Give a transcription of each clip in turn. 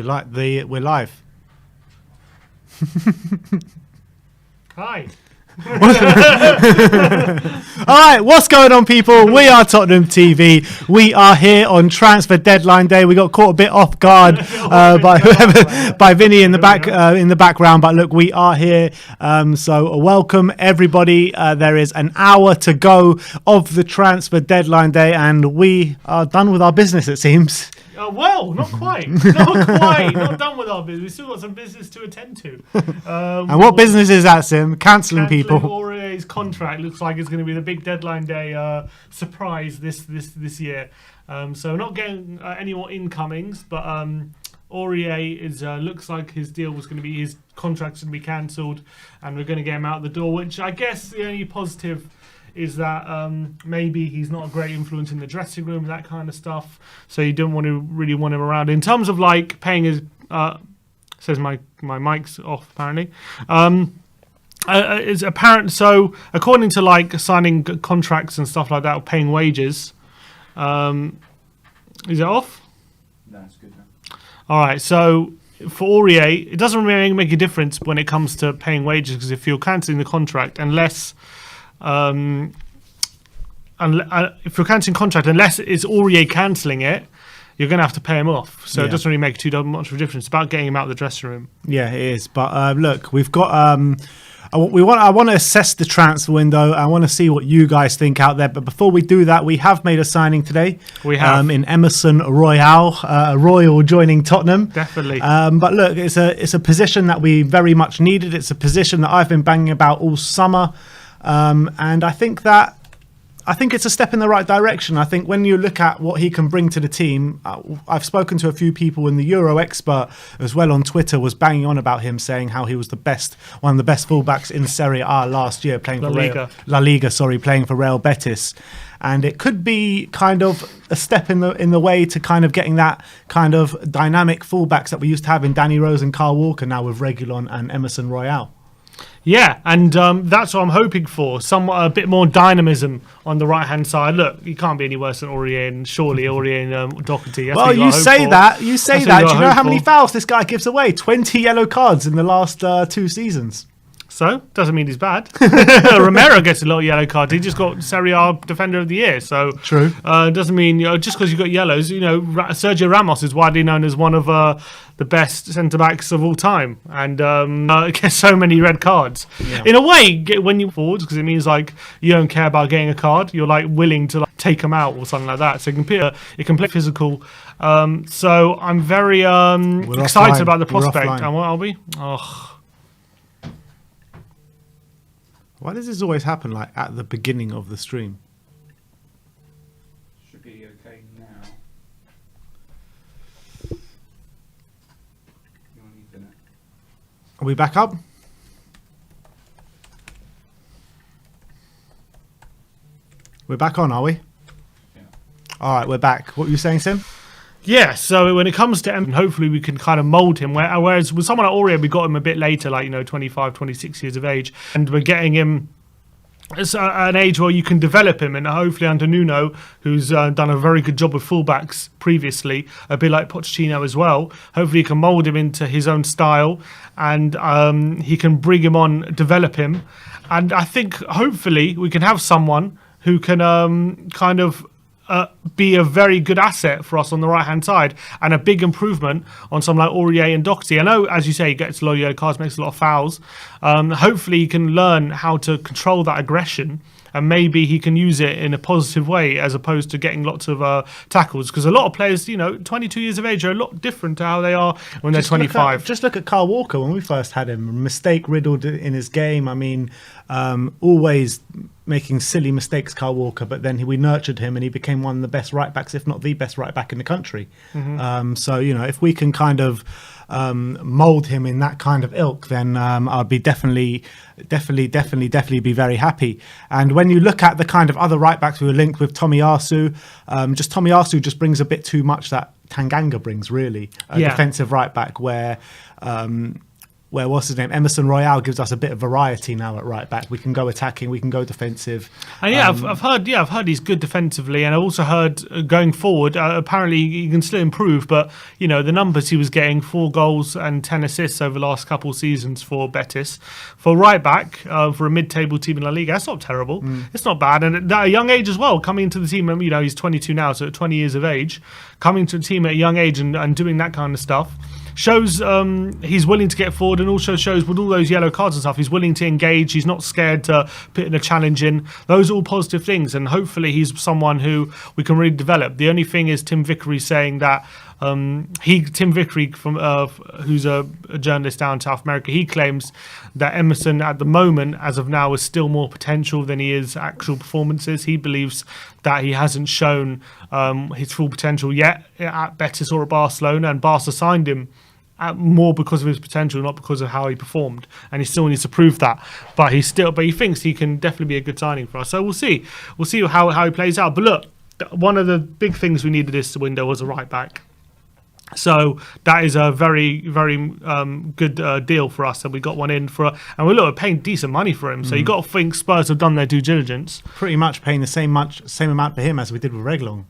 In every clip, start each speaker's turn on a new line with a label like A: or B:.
A: We're live.
B: Hi.
A: All right, what's going on, people? We are Tottenham TV. We are here on transfer deadline day. We got caught a bit off guard by Vinny in the background, but look, we are here. So welcome everybody. There is an hour to go of the transfer deadline day, and we are done with our business, it seems.
B: Well, not quite. Not done with our business. We've still got some business to attend to.
A: And what business is that, Sim? Cancelling people.
B: Aurier's contract looks like it's going to be the big deadline day surprise this year. So not getting any more incomings, but Aurier looks like his contract's going to be cancelled, and we're going to get him out the door. Which I guess the only positive is that maybe he's not a great influence in the dressing room, that kind of stuff. So you don't really want him around. In terms of like paying his, says my mic's off apparently. It's apparent. So according to like signing contracts and stuff like that, or paying wages, is it off?
C: No, it's good now.
B: All right. So for Aurier, it doesn't really make a difference when it comes to paying wages, because if you're cancelling the contract, unless if you're cancelling contract, unless it's Aurier cancelling it, you're going to have to pay him off. So It doesn't really make too much of a difference. It's about getting him out of the dressing room. Yeah, it is. But look, we've got. I want to assess the transfer window. I want to see what you guys think out there. But before we do that, we have made a signing today. We have
A: in Emerson Royale, Royal joining Tottenham.
B: Definitely.
A: But look, it's a position that we very much needed. It's a position that I've been banging about all summer. And I think it's a step in the right direction. I think when you look at what he can bring to the team, I've spoken to a few people, and the Euro expert as well on Twitter was banging on about him, saying how he was one of the best fullbacks in Serie A last year, playing La Liga, playing for Real Betis. And it could be kind of a step in the way to kind of getting that kind of dynamic fullbacks that we used to have in Danny Rose and Kyle Walker, now with Reguilon and Emerson Royale.
B: Yeah, and that's what I'm hoping for. A bit more dynamism on the right-hand side. Look, you can't be any worse than Aurier, and surely Aurier and Doherty.
A: Well, you say that. Do you know how many fouls this guy gives away? 20 yellow cards in the last 2 seasons.
B: So, doesn't mean he's bad. Romero gets a lot of yellow cards. He just got Serie A Defender of the Year. So,
A: true.
B: Doesn't mean just because you got yellows. Sergio Ramos is widely known as one of the best centre backs of all time, and gets so many red cards. Yeah. In a way, when you forwards, because it means like you don't care about getting a card. You're like willing to like take them out or something like that. So it can play physical. So I'm very excited about the prospect. And what are we? Oh.
A: Why does this always happen like at the beginning of the stream?
C: Should be okay now.
A: Are we back up? We're back on, are we?
C: Yeah.
A: All right, we're back. What were you saying, Sim?
B: Yeah, so when it comes to Emerson, hopefully we can kind of mould him. Whereas with someone like Aurier, we got him a bit later, like 25, 26 years of age, and we're getting him at an age where you can develop him. And hopefully under Nuno, who's done a very good job with fullbacks previously, a bit like Pochettino as well, hopefully he can mould him into his own style, and he can bring him on, develop him. And I think hopefully we can have someone who can kind of be a very good asset for us on the right-hand side, and a big improvement on someone like Aurier and Doherty. I know, as you say, he gets a lot of yellow cards, makes a lot of fouls. Hopefully he can learn how to control that aggression, and maybe he can use it in a positive way as opposed to getting lots of tackles. Because a lot of players, 22 years of age are a lot different to how they are when they're 25.
A: Just look at Kyle Walker when we first had him. Mistake riddled in his game. I mean, always making silly mistakes, Kyle Walker, but then we nurtured him and he became one of the best right backs, if not the best right back in the country. Mm-hmm. So if we can kind of mould him in that kind of ilk, then I'd be definitely be very happy. And when you look at the kind of other right backs we were linked with, Tomiyasu just brings a bit too much that Tanganga brings, really, a defensive right back, where where what's his name, Emerson Royale gives us a bit of variety now at right back. We can go attacking, we can go defensive.
B: And I've heard he's good defensively, and I also heard going forward, apparently he can still improve. But you know the numbers he was getting: 4 goals and 10 assists over the last couple of seasons for Betis, for right back for a mid-table team in La Liga. That's not terrible. It's not bad, and at a young age as well. Coming into the team, you know, he's 22 now, so at 20 years of age, coming to the team at a young age and doing that kind of stuff. Shows he's willing to get forward, and also shows with all those yellow cards and stuff, he's willing to engage. He's not scared to put in a challenge in. Those are all positive things, and hopefully he's someone who we can really develop. The only thing is Tim Vickery saying that Tim Vickery, from who's a journalist down in South America, he claims that Emerson at the moment, as of now, is still more potential than he is actual performances. He believes that he hasn't shown his full potential yet at Betis or at Barcelona, and Barca signed him more because of his potential, not because of how he performed, and he still needs to prove that. But he thinks he can definitely be a good signing for us. So we'll see how he plays out. But look, one of the big things we needed this window was a right back. So that is a very, very good deal for us, and we got one in and we're paying decent money for him. So you got to think Spurs have done their due diligence.
A: Pretty much paying the same amount for him as we did with Reguilon.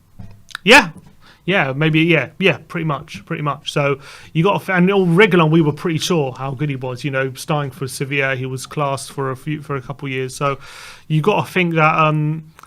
B: Pretty much. So you got and Reguilon, we were pretty sure how good he was. You know, starting for Sevilla, he was classed for a couple of years. So you got to think that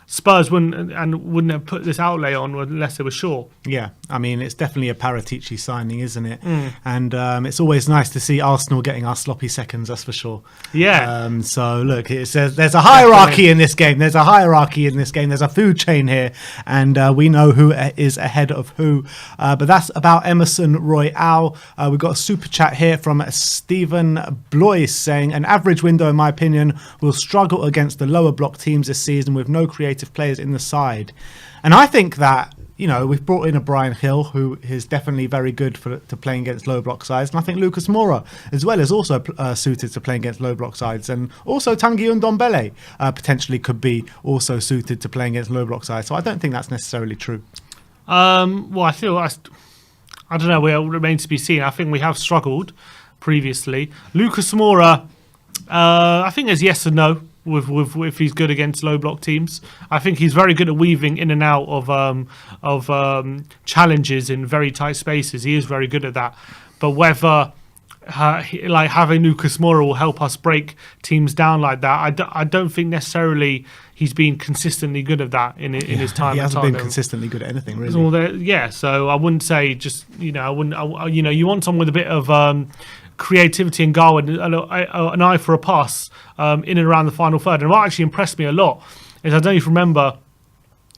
B: Spurs wouldn't have put this outlay on unless they were sure. Yeah,
A: I mean, it's definitely a Paratici signing, isn't it? And it's always nice to see Arsenal getting our sloppy seconds, that's for sure.
B: Yeah.
A: So look, it says there's a hierarchy in this game. There's a food chain here, and we know who is ahead of who. But that's about Emerson Royale. We've got a super chat here from Stephen Blois saying, an average window, in my opinion, will struggle against the lower block teams this season with no creative players in the side. And I think that, you know, we've brought in a Brian Hill who is definitely very good to playing against low block sides, and I think Lucas Moura as well is also suited to playing against low block sides, and also Tanguy Ndombele potentially could be also suited to playing against low block sides. So I don't think that's necessarily true.
B: I don't know, it remains to be seen. I think we have struggled previously. Lucas Moura, I think there's yes and no. With if he's good against low block teams, I think he's very good at weaving in and out of challenges in very tight spaces. He is very good at that. But whether having Lucas Moura will help us break teams down like that, I don't think necessarily he's been consistently good at that in his time.
A: He
B: at
A: hasn't
B: Tottenham.
A: been consistently good at anything, really.
B: So I wouldn't say just you want someone with a bit of creativity and goal and an eye for a pass in and around the final third. And what actually impressed me a lot is, I don't even remember,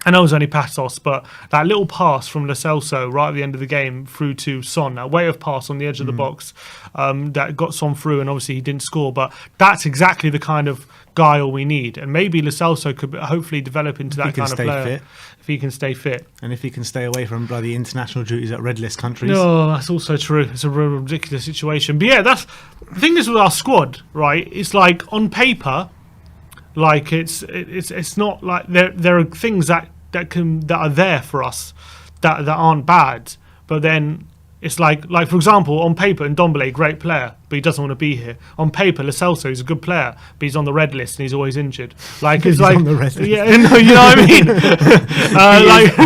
B: I know it was only Passos, but that little pass from Lo Celso right at the end of the game through to Son, that way of pass on the edge of the box that got Son through, and obviously he didn't score, but that's exactly the kind of guile we need. And maybe Lo Celso could hopefully develop into that kind of player if he can stay fit.
A: And if he can stay away from bloody international duties at red list countries.
B: No, that's also true. It's a real ridiculous situation. But yeah, that's the thing is with our squad, right? It's like on paper, like it's not like there are things that are there for us that aren't bad, but then it's like for example, on paper, Ndombele, great player, but he doesn't want to be here. On paper, Lo Celso is a good player, but he's on the red list and he's always injured. Like it's
A: on the red list.
B: Yeah, no, you know what I mean.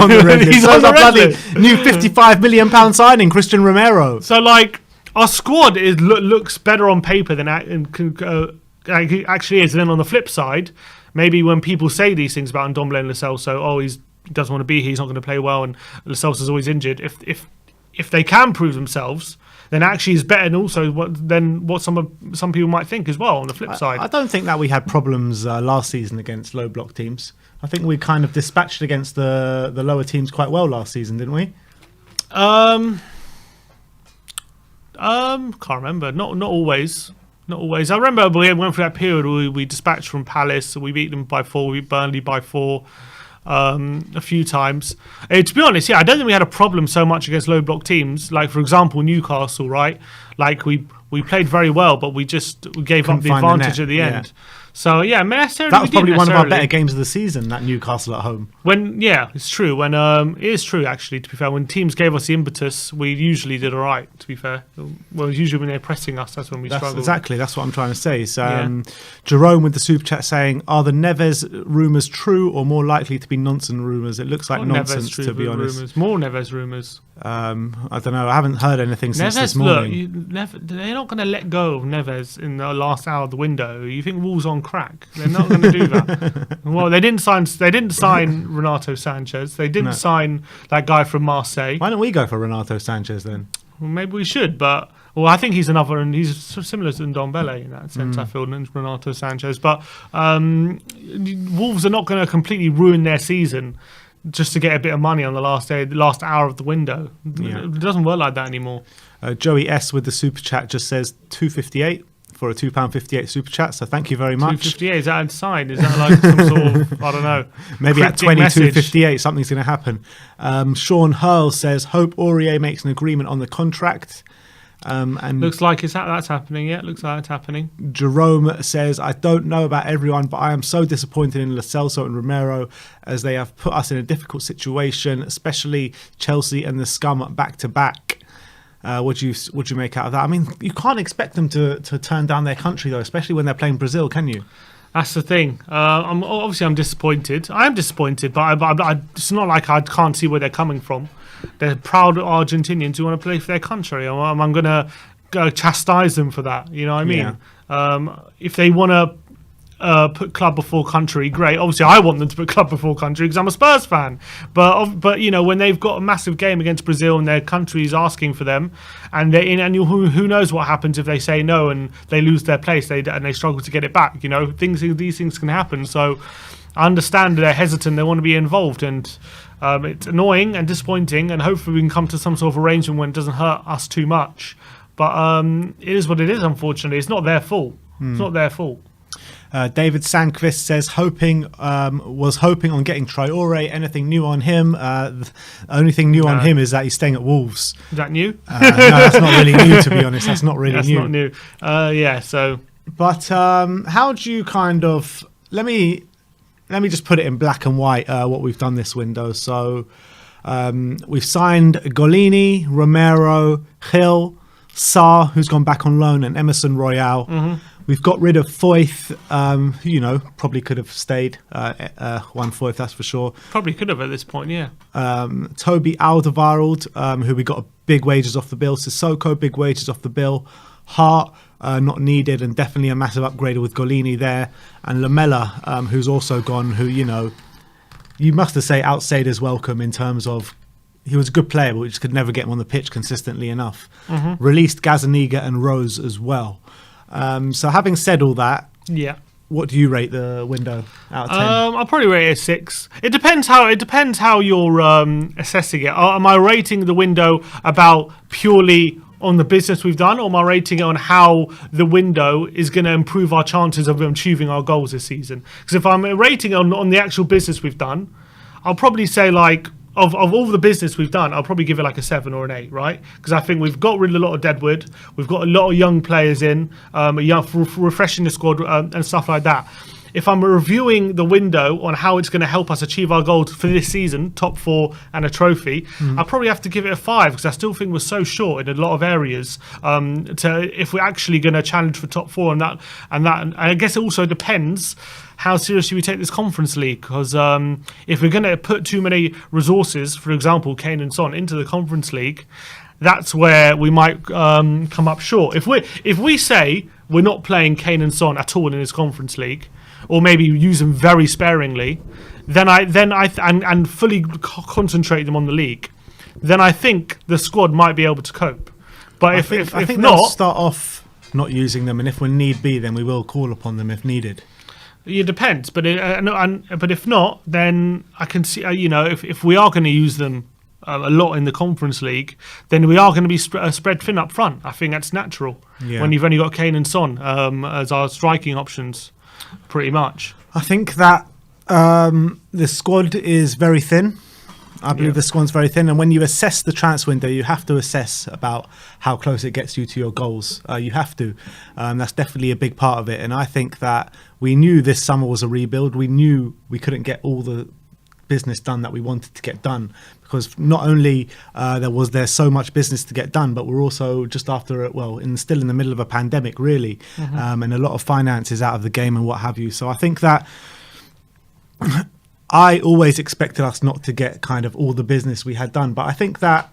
A: On the red list.
B: He's on the red
A: list. New £55 million signing, Christian Romero.
B: So like our squad looks better on paper than it actually is. And then on the flip side, maybe when people say these things about Ndombele and Lo Celso, he doesn't want to be here, he's not going to play well, and Lo Celso's always injured. If they can prove themselves, then actually is better than what some people might think as well on the flip side.
A: I don't think that we had problems last season against low block teams. I think we kind of dispatched against the lower teams quite well last season, didn't we?
B: Can't remember. Not always. Not always. I remember we went through that period where we dispatched from Palace, we beat them by 4, we beat Burnley by 4 a few times. To be honest, I don't think we had a problem so much against low block teams. Like, for example, Newcastle, right? Like, we We played very well, but we gave up
A: Couldn't
B: the
A: find the
B: advantage
A: net,
B: at the
A: yeah.
B: end. So yeah, necessarily
A: That was
B: we didn't
A: probably one of our
B: necessarily.
A: better games of the season, that Newcastle at home.
B: It's true. When it is true actually. To be fair, when teams gave us the impetus, we usually did all right. To be fair, well, usually when they're pressing us, that's when we struggle.
A: Exactly, that's what I'm trying to say. So,
B: Yeah.
A: Jerome with the super chat saying, "Are the Neves rumours true or more likely to be nonsense rumours?" It looks like
B: Not
A: nonsense,
B: Neves
A: to be honest.
B: Rumours. More Neves rumours.
A: I don't know. I haven't heard anything since this
B: Neves, look,
A: morning.
B: they're not going to let go of Neves in the last hour of the window. You think Wolves on crack? They're not going to do that. Well, they didn't sign Renato Sanchez. They didn't
A: No.
B: sign that guy from Marseille.
A: Why don't we go for Renato Sanchez then?
B: Well, maybe we should, but I think he's another, and he's similar to Ndombele in that sense. I feel, than Renato Sanchez. But Wolves are not going to completely ruin their season just to get a bit of money on the last hour of the window.
A: Yeah.
B: It doesn't work like that anymore.
A: Joey S with the super chat just says £2.58 for a £2.58 super chat. So thank you very much.
B: 258, is that inside? Is that like some sort of, I don't know.
A: Maybe at
B: cryptic message?
A: 22.58 something's going to happen. Sean Hurl says, "Hope Aurier makes an agreement on the contract." And
B: Looks like that's happening. Yeah, looks like it's happening.
A: Jerome says, "I don't know about everyone, but I am so disappointed in Lo Celso and Romero as they have put us in a difficult situation, especially Chelsea and the scum back to back." What do you make out of that? I mean, you can't expect them to turn down their country though, especially when they're playing Brazil, can you?
B: That's the thing. I'm disappointed. I am disappointed, but it's not like I can't see where they're coming from. They're proud Argentinians who want to play for their country. I'm going to go chastise them for that. You know what I mean?
A: Yeah.
B: If they want to put club before country, great. Obviously, I want them to put club before country because I'm a Spurs fan. But you know, when they've got a massive game against Brazil and their country is asking for them, and who knows what happens if they say no and they lose their place, and they struggle to get it back. You know, these things can happen. So I understand they're hesitant. They want to be involved, and it's annoying and disappointing. And hopefully, we can come to some sort of arrangement when it doesn't hurt us too much. But it is what it is. Unfortunately, it's not their fault. It's not their fault.
A: David Sandquist says, was hoping on getting Traore. Anything new on him? The only thing new on him is that he's staying at Wolves.
B: Is that new?
A: No, that's not really new, to be honest. That's not really
B: That's
A: new.
B: not new. Yeah, so...
A: But how do you kind of... Let me just put it in black and white, what we've done this window. So we've signed Golini, Romero, Gil, Sarr, who's gone back on loan, and Emerson Royale. Mm-hmm. We've got rid of Foyth, who, probably could have stayed. One Foyth, that's for sure.
B: Probably could have at this point, yeah.
A: Toby Alderweireld, who we got big wages off the bill. Sissoko, big wages off the bill. Hart, not needed, and definitely a massive upgrade with Golini there. And Lamela, who's also gone, who, you must have say outsiders welcome in terms of he was a good player, but we just could never get him on the pitch consistently enough. Mm-hmm. Released Gazaniga and Rose as well. So having said all that,
B: yeah,
A: what do you rate the window out of 10?
B: I'll probably rate it a 6. It depends how you're assessing it. Am I rating the window about purely on the business we've done, or am I rating it on how the window is going to improve our chances of achieving our goals this season? Because if I'm rating on the actual business we've done, I'll probably say like of all the business we've done, I'll probably give it like a 7 or an 8, right? Because I think we've got rid of a lot of deadwood. We've got a lot of young players in, refreshing the squad and stuff like that. If I'm reviewing the window on how it's going to help us achieve our goals for this season, top 4 and a trophy, I probably have to give it a 5 because I still think we're so short in a lot of areas. If we're actually going to challenge for top 4 and I guess it also depends how seriously we take this Conference League, because if we're going to put too many resources, for example, Kane and Son, into the Conference League, that's where we might come up short. If we say we're not playing Kane and Son at all in this Conference League, or maybe use them very sparingly, and fully concentrate them on the league, then I think the squad might be able to cope. But if
A: they'll
B: not,
A: start off not using them, and if we need be, then we will call upon them if needed.
B: it depends. But if not, then I can see. If we are going to use them a lot in the Conference League, then we are going to be spread thin up front. I think that's natural when you've only got Kane and Son as our striking options, pretty much.
A: I think that the squad is very thin. I believe the squad's very thin, and when you assess the transfer window, you have to assess about how close it gets you to your goals. You have to. That's definitely a big part of it, and I think that we knew this summer was a rebuild. We knew we couldn't get all the business done that we wanted to get done, because not only there's so much business to get done, but we're also just after still in the middle of a pandemic, really, and a lot of finances out of the game and what have you. So I think that I always expected us not to get kind of all the business we had done, but I think that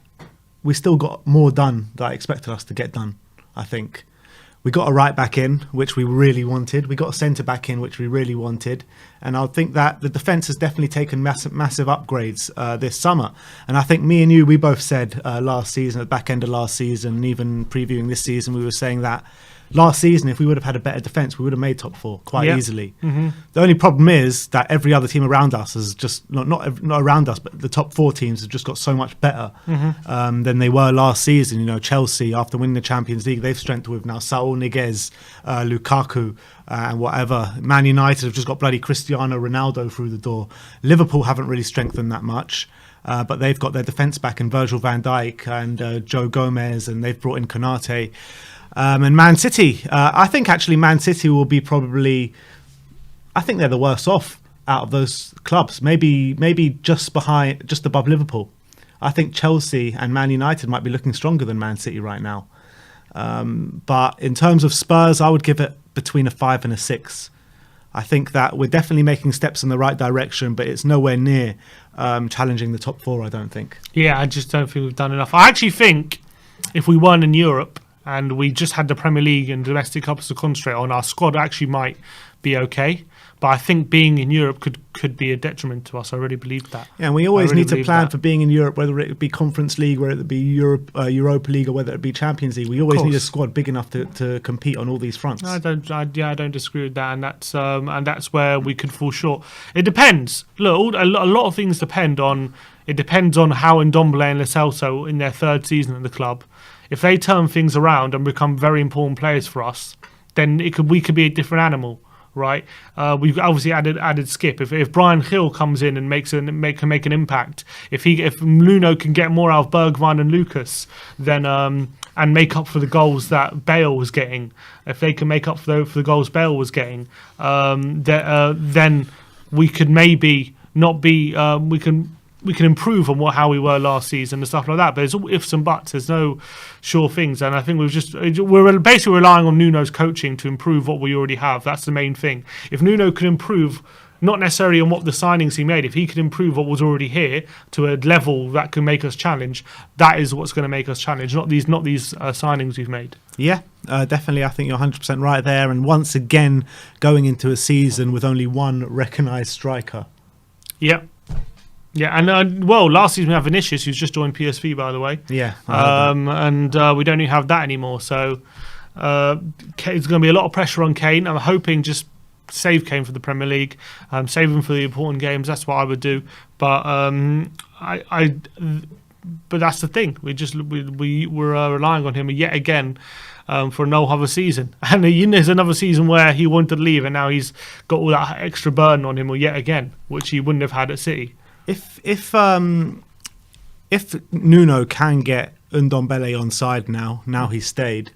A: we still got more done than I expected us to get done. I think we got a right back in, which we really wanted. We got a centre back in, which we really wanted. And I think that the defence has definitely taken massive upgrades this summer. And I think me and you, we both said last season, at the back end of last season, and even previewing this season, we were saying that last season, if we would have had a better defence, we would have made top four quite easily. The only problem is that every other team around us has just not around us, but the top four teams have just got so much better than they were last season. You know, Chelsea, after winning the Champions League, they've strengthened with now Saul Niguez, Lukaku, and whatever. Man United have just got bloody Cristiano Ronaldo through the door. Liverpool haven't really strengthened that much. But they've got their defence back in Virgil van Dijk and Joe Gomez, and they've brought in Konate. And Man City, I think actually Man City will be I think they're the worst off out of those clubs. Maybe just above Liverpool. I think Chelsea and Man United might be looking stronger than Man City right now. But in terms of Spurs, I would give it between a 5 and a 6. I think that we're definitely making steps in the right direction, but it's nowhere near challenging the top four, I don't think.
B: Yeah, I just don't think we've done enough. I actually think if we weren't in Europe and we just had the Premier League and domestic cups to concentrate on, our squad actually might be okay. But I think being in Europe could be a detriment to us. I really believe that.
A: Yeah, and we always need to plan for being in Europe, whether it be Conference League, whether it be Europa League, or whether it be Champions League. We always need a squad big enough to compete on all these fronts.
B: I don't disagree with that, and that's where we could fall short. It depends. Look, a lot of things depend on. It depends on how Ndombele and Lo Celso in their third season at the club. If they turn things around and become very important players for us, then we could be a different animal. Right, we've obviously added Skip. If Brian Hill comes in and can make an impact, if Nuno can get more out of Bergwijn and Lucas, then and make up for the goals that Bale was getting, if they can make up for the goals Bale was getting, then we could maybe not be we can improve on how we were last season and stuff like that. But there's all ifs and buts. There's no sure things. And I think we're basically relying on Nuno's coaching to improve what we already have. That's the main thing. If Nuno could improve, not necessarily on what the signings he made, if he could improve what was already here to a level that can make us challenge, that is what's going to make us challenge, not these signings we've made.
A: Yeah, definitely. I think you're 100% right there. And once again, going into a season with only one recognised striker.
B: Yeah. Yeah, and last season we had Vinicius, who's just joined PSV, by the way.
A: Yeah.
B: And we don't even have that anymore. So there's going to be a lot of pressure on Kane. I'm hoping just save Kane for the Premier League, save him for the important games. That's what I would do. But but that's the thing. We're relying on him yet again. For no other season, and there's another season where he wanted to leave, and now he's got all that extra burden on him yet again, which he wouldn't have had at City.
A: If Nuno can get Ndombele on side now he's stayed,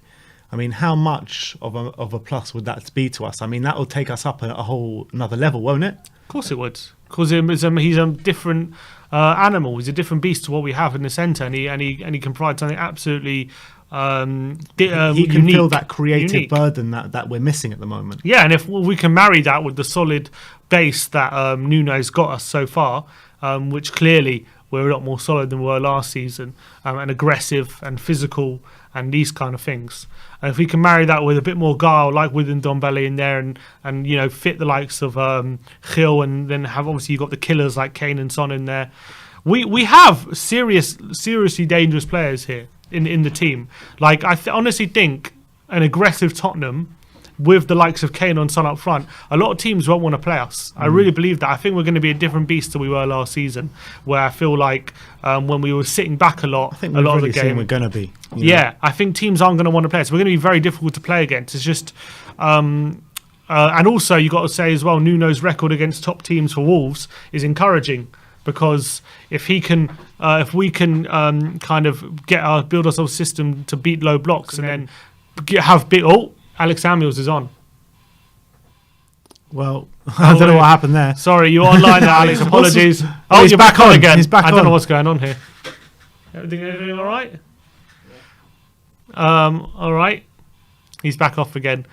A: I mean, how much of a plus would that be to us? I mean, that will take us up a whole another level, won't it?
B: Of course it would, because he's a different animal. He's a different beast to what we have in the centre, and he can provide something absolutely. He can
A: unique, feel that creative burden that we're missing at the moment.
B: Yeah, and if we can marry that with the solid base that Nuno's got us so far, which clearly we're a lot more solid than we were last season, and aggressive and physical and these kind of things. And if we can marry that with a bit more guile, like with Ndombele in there, and fit the likes of Gil, and then have obviously you've got the killers like Kane and Son in there. We have seriously dangerous players here in the team. Like I honestly think an aggressive Tottenham with the likes of Kane and Son up front, a lot of teams won't want to play us. I really believe that. I think we're going to be a different beast than we were last season, where I feel like when we were sitting back a lot,
A: I think
B: a lot
A: really
B: of the game
A: we're going to be.
B: Yeah, I think teams aren't going to want to play us. We're going to be very difficult to play against. It's just, and also you got to say as well, Nuno's record against top teams for Wolves is encouraging. because if he can, if we can kind of build ourselves a system to beat low blocks and then have big. Oh, Alex Samuels is on.
A: Well, I don't know what happened there.
B: Sorry, you're online now, Alex. Apologies. Oh,
A: he's
B: you're
A: back
B: back on
A: on
B: again.
A: He's back
B: I don't
A: on.
B: know what's going on here. Everything all right? All right. He's back off again.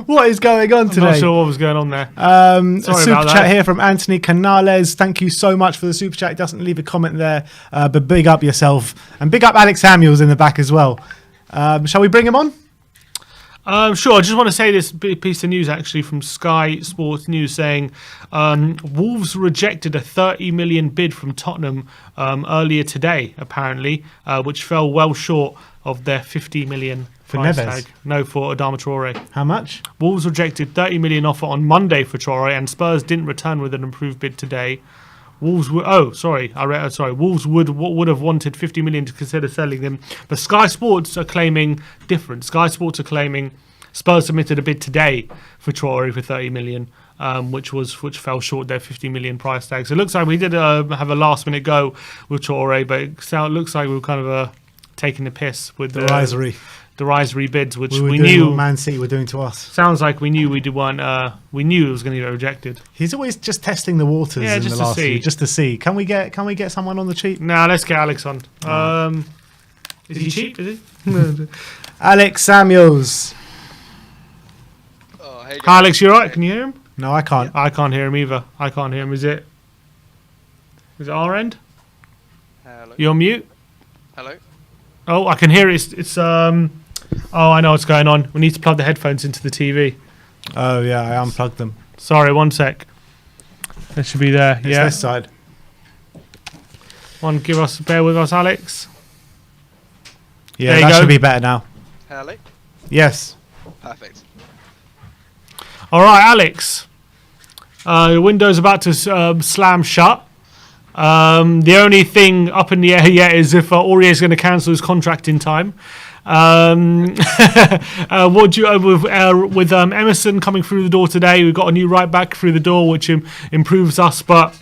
A: What is going on today?
B: I'm not sure what was going on there.
A: A
B: Sorry
A: super
B: about
A: chat
B: that.
A: here from Anthony Canales. Thank you so much for the super chat. He doesn't leave a comment there, but big up yourself and big up Alex Samuels in the back as well. Shall we bring him on?
B: Sure. I just want to say this piece of news actually from Sky Sports News saying Wolves rejected a 30 million bid from Tottenham earlier today, apparently, which fell well short of their 50 million
A: For
B: price
A: Neves?
B: tag. No, for Adama Traore.
A: How much?
B: Wolves rejected 30 million offer on Monday for Traore, and Spurs didn't return with an improved bid today. Wolves would. Oh, sorry. Wolves would have wanted 50 million to consider selling them, but Sky Sports are claiming different. Sky Sports are claiming Spurs submitted a bid today for Traore for 30 million, which fell short their 50 million price tag. So it looks like we did have a last minute go with Traore, but it looks like we were kind of taking the piss with derisory bids, which we
A: doing
B: knew.
A: what Man City were doing to us.
B: Sounds like we knew we knew it was going to get rejected.
A: He's always just testing the waters in
B: just
A: the
B: to
A: last
B: see.
A: few, just to see. Can we get someone on the cheap?
B: Now let's get Alex on. Is he cheap? Is he?
A: Alex Samuels.
D: Oh, hey guys.
B: Hi, Alex, you alright? Can you hear him?
A: No, I can't.
B: I can't hear him either. I can't hear him. Is it our end?
D: Hello.
B: You're on mute.
D: Hello.
B: Oh, I can hear it. It's Oh, I know what's going on. We need to plug the headphones into the TV.
A: Oh yeah, I unplugged them.
B: Sorry, one sec. They should be there.
A: It's
B: Yeah.
A: this side.
B: Bear with us, Alex.
A: Yeah,
B: There you
A: that
B: go.
A: should be better now.
D: Hello.
A: Yes.
D: Perfect.
B: All right, Alex. The window's about to slam shut. The only thing up in the air yet is if Aurier is going to cancel his contract in time. What do you with Emerson coming through the door today? We've got a new right back through the door, which improves us. But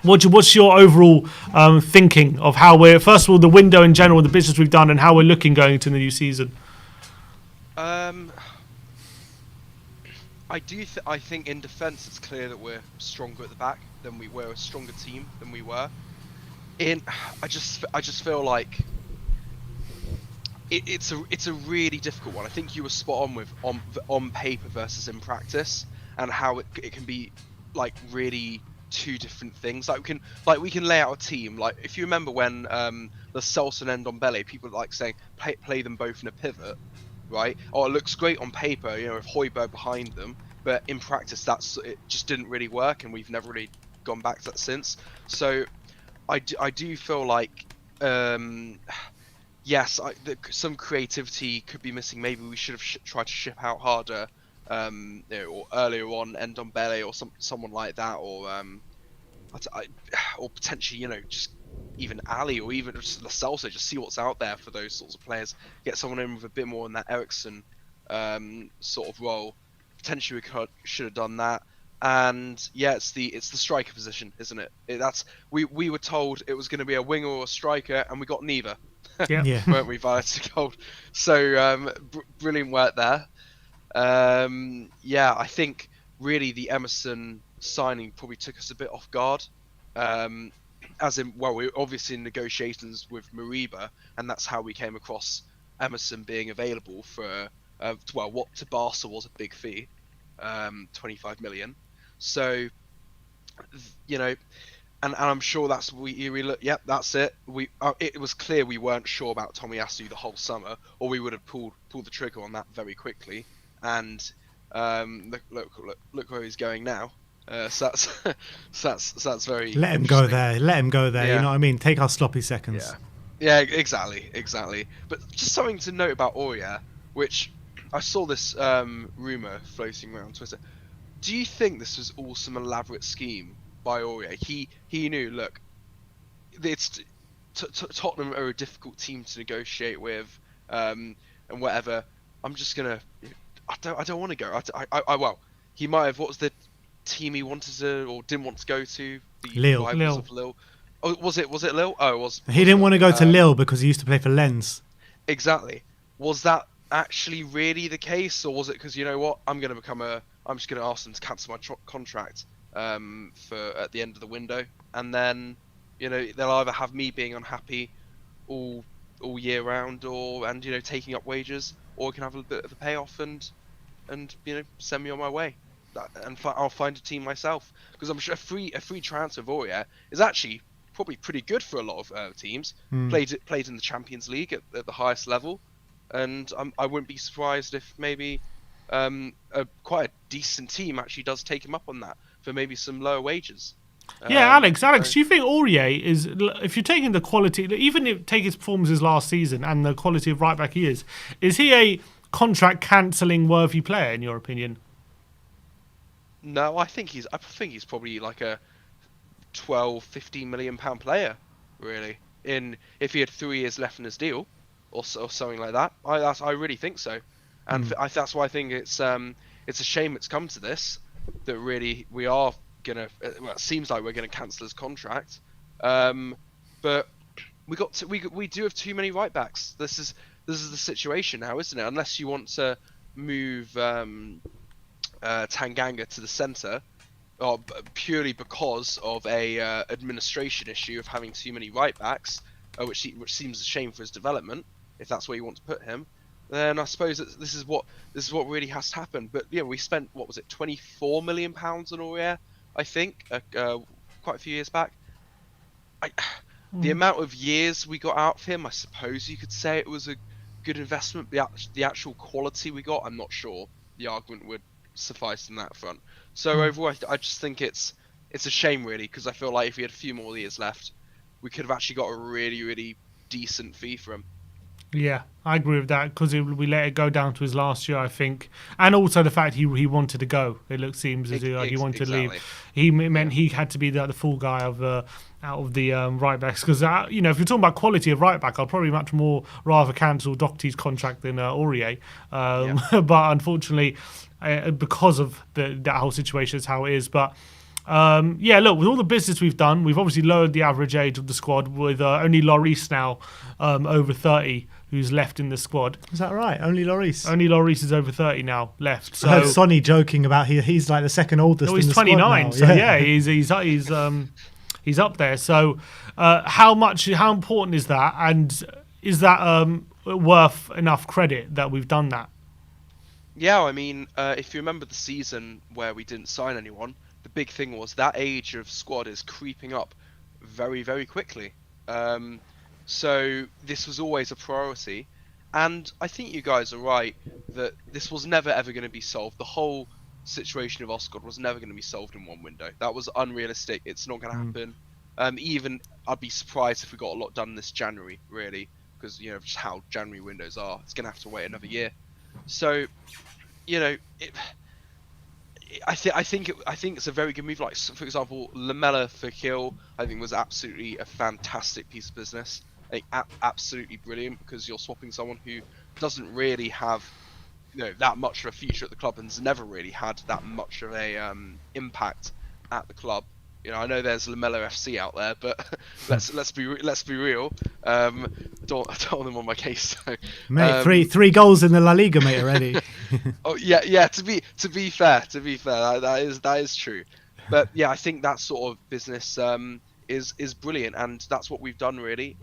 B: what's your overall thinking of how we're first of all the window in general, the business we've done, and how we're looking going into the new season?
D: I think in defence it's clear that we're stronger at the back than we were, a stronger team than we were. I just feel like it's a really difficult one. I think you were spot on with on paper versus in practice, and how it can be like really two different things. Like we can lay out a team. Like if you remember when the Celso and Ndombele, people like saying play them both in a pivot, right? Oh, it looks great on paper, with Højbjerg behind them, but in practice it just didn't really work, and we've never really gone back to that since. So I do feel like yes, some creativity could be missing. Maybe we should have tried to ship out harder, or earlier on, Ndombele or someone like that, or or potentially, just even Ali or even just Lo Celso, just see what's out there for those sorts of players. Get someone in with a bit more in that Eriksen sort of role. Potentially we should have done that. And yeah, it's the striker position, isn't it? We were told it was going to be a winger or a striker, and we got neither.
B: Yeah.
D: Weren't we, Violet Gold? So brilliant work there. Yeah, I think really the Emerson signing probably took us a bit off guard. As in, well, we were obviously in negotiations with Mariba, and that's how we came across Emerson being available for what to Barca was a big fee, 25 million. So, and I'm sure that's we look. Yep, that's it. It was clear we weren't sure about Tomiyasu the whole summer, or we would have pulled the trigger on that very quickly. And look where he's going now. So that's very.
A: Let him go there. Let him go there.
D: Yeah.
A: You know what I mean? Take our sloppy seconds.
D: Yeah, exactly. But just something to note about Aurier, which I saw this rumor floating around Twitter. Do you think this was all some elaborate scheme by Aurier? He knew. Look, it's Tottenham are a difficult team to negotiate with, and whatever. I'm just gonna. I don't want to go. Well, he might have. What was the team he wanted to or didn't want to go to. The
A: Lille.
D: rivals of Lille. Oh, was it Lille? Oh, it was.
A: He didn't want to go to
D: Um,
A: Lille because he used to play for Lens.
D: Exactly. Was that actually really the case, or was it because, you know what, I'm just going to ask them to cancel my contract for at the end of the window, and then, you know, they'll either have me being unhappy all year round, and you know, taking up wages, or we can have a bit of a payoff and you know, send me on my way. And I'll find a team myself, because I'm sure a free transfer of Aurier is actually probably pretty good for a lot of teams. Played in the Champions League at the highest level, and I wouldn't be surprised if maybe quite a decent team actually does take him up on that for maybe some lower wages.
B: Yeah, Alex, do you think Aurier is, if you're taking the quality, even if take his performances last season and the quality of right back he is he a contract cancelling worthy player in your opinion?
D: No, I think he's probably like a 12, 15 million pound player, really. In if he had 3 years left in his deal, or something like that. I really think so, and that's why I think it's a shame it's come to this. That really we are gonna. Well, it seems like we're gonna cancel his contract, but we do have too many right backs. This is the situation now, isn't it? Unless you want to move Tanganga to the centre, or purely because of a administration issue of having too many right backs, which seems a shame for his development. If that's where you want to put him, then I suppose this is what really has to happen. But yeah, we spent, what was it, 24 million pounds on Aurier, I think, quite a few years back. The amount of years we got out of him, I suppose you could say it was a good investment. The actual quality we got, I'm not sure the argument would suffice in that front. So overall, I just think it's a shame, really, because I feel like if we had a few more years left, we could have actually got a really, really decent fee for him.
B: Yeah, I agree with that, because we let it go down to his last year, I think, and also the fact he wanted to go. Seems as he wanted to leave. It meant he had to be the full guy of out of the right backs, because you know, if you're talking about quality of right back, I'd probably much more rather cancel Doherty's contract than Aurier. But unfortunately, because of that whole situation, is how it is. But yeah, look, with all the business we've done, we've obviously lowered the average age of the squad, with only Lloris now over 30, who's left in the squad.
A: Is that right? Only Lloris?
B: Only Lloris is over 30 now left. So
A: I heard Sonny joking about he's like the second oldest.
B: No, he's
A: in the
B: 29.
A: Squad now.
B: So yeah, he's up there. So how important is that? And is that worth enough credit that we've done that?
D: Yeah, I mean, if you remember the season where we didn't sign anyone, the big thing was that age of squad is creeping up very, very quickly. So this was always a priority, and I think you guys are right that this was never ever going to be solved. The whole situation of our squad was never going to be solved in one window. That was unrealistic. It's not going to happen. Even I'd be surprised if we got a lot done this January, really, because you know just how January windows are. It's going to have to wait another year. So, you know, I think it's a very good move. Like, for example, Lamela for Kill, I think was absolutely a fantastic piece of business. I think absolutely brilliant, because you're swapping someone who doesn't really have, you know, that much of a future at the club, and has never really had that much of a impact at the club. You know, I know there's Lamela FC out there, but let's be real. Don't want them on my case. So,
A: mate, three goals in the La Liga, mate, already.
D: Oh yeah. To be fair, that is true. But yeah, I think that sort of business is brilliant, and that's what we've done, really.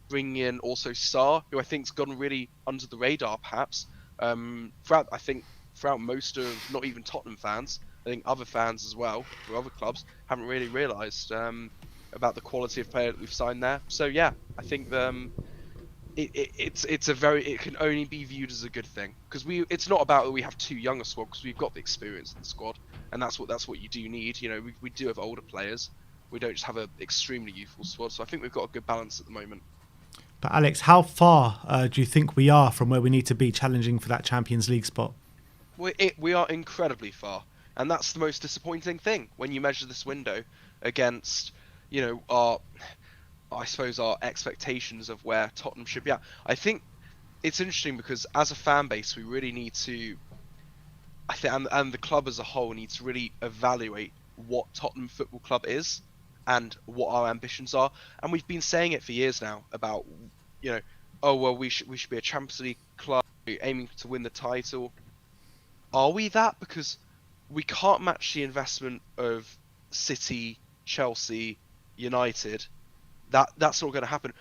D: Bringing in also Sarr, who I think's gone really under the radar, perhaps. Throughout most of, not even Tottenham fans, I think other fans as well, for other clubs, haven't really realised about the quality of player that we've signed there. So yeah, I think it can only be viewed as a good thing, because it's not about that we have too young a squad, because we've got the experience in the squad, and that's what you do need. You know, we do have older players. We don't just have an extremely youthful squad. So I think we've got a good balance at the moment.
A: But Alex, how far do you think we are from where we need to be challenging for that Champions League spot?
D: We are incredibly far, and that's the most disappointing thing when you measure this window against, you know, our expectations of where Tottenham should be at. I think it's interesting because as a fan base, we really need to I think, and the club as a whole needs to really evaluate what Tottenham Football Club is and what our ambitions are. And we've been saying it for years now about, oh well, we should be a Champions League club aiming to win the title. Are we that? Because we can't match the investment of City, Chelsea, United. That's not going to happen.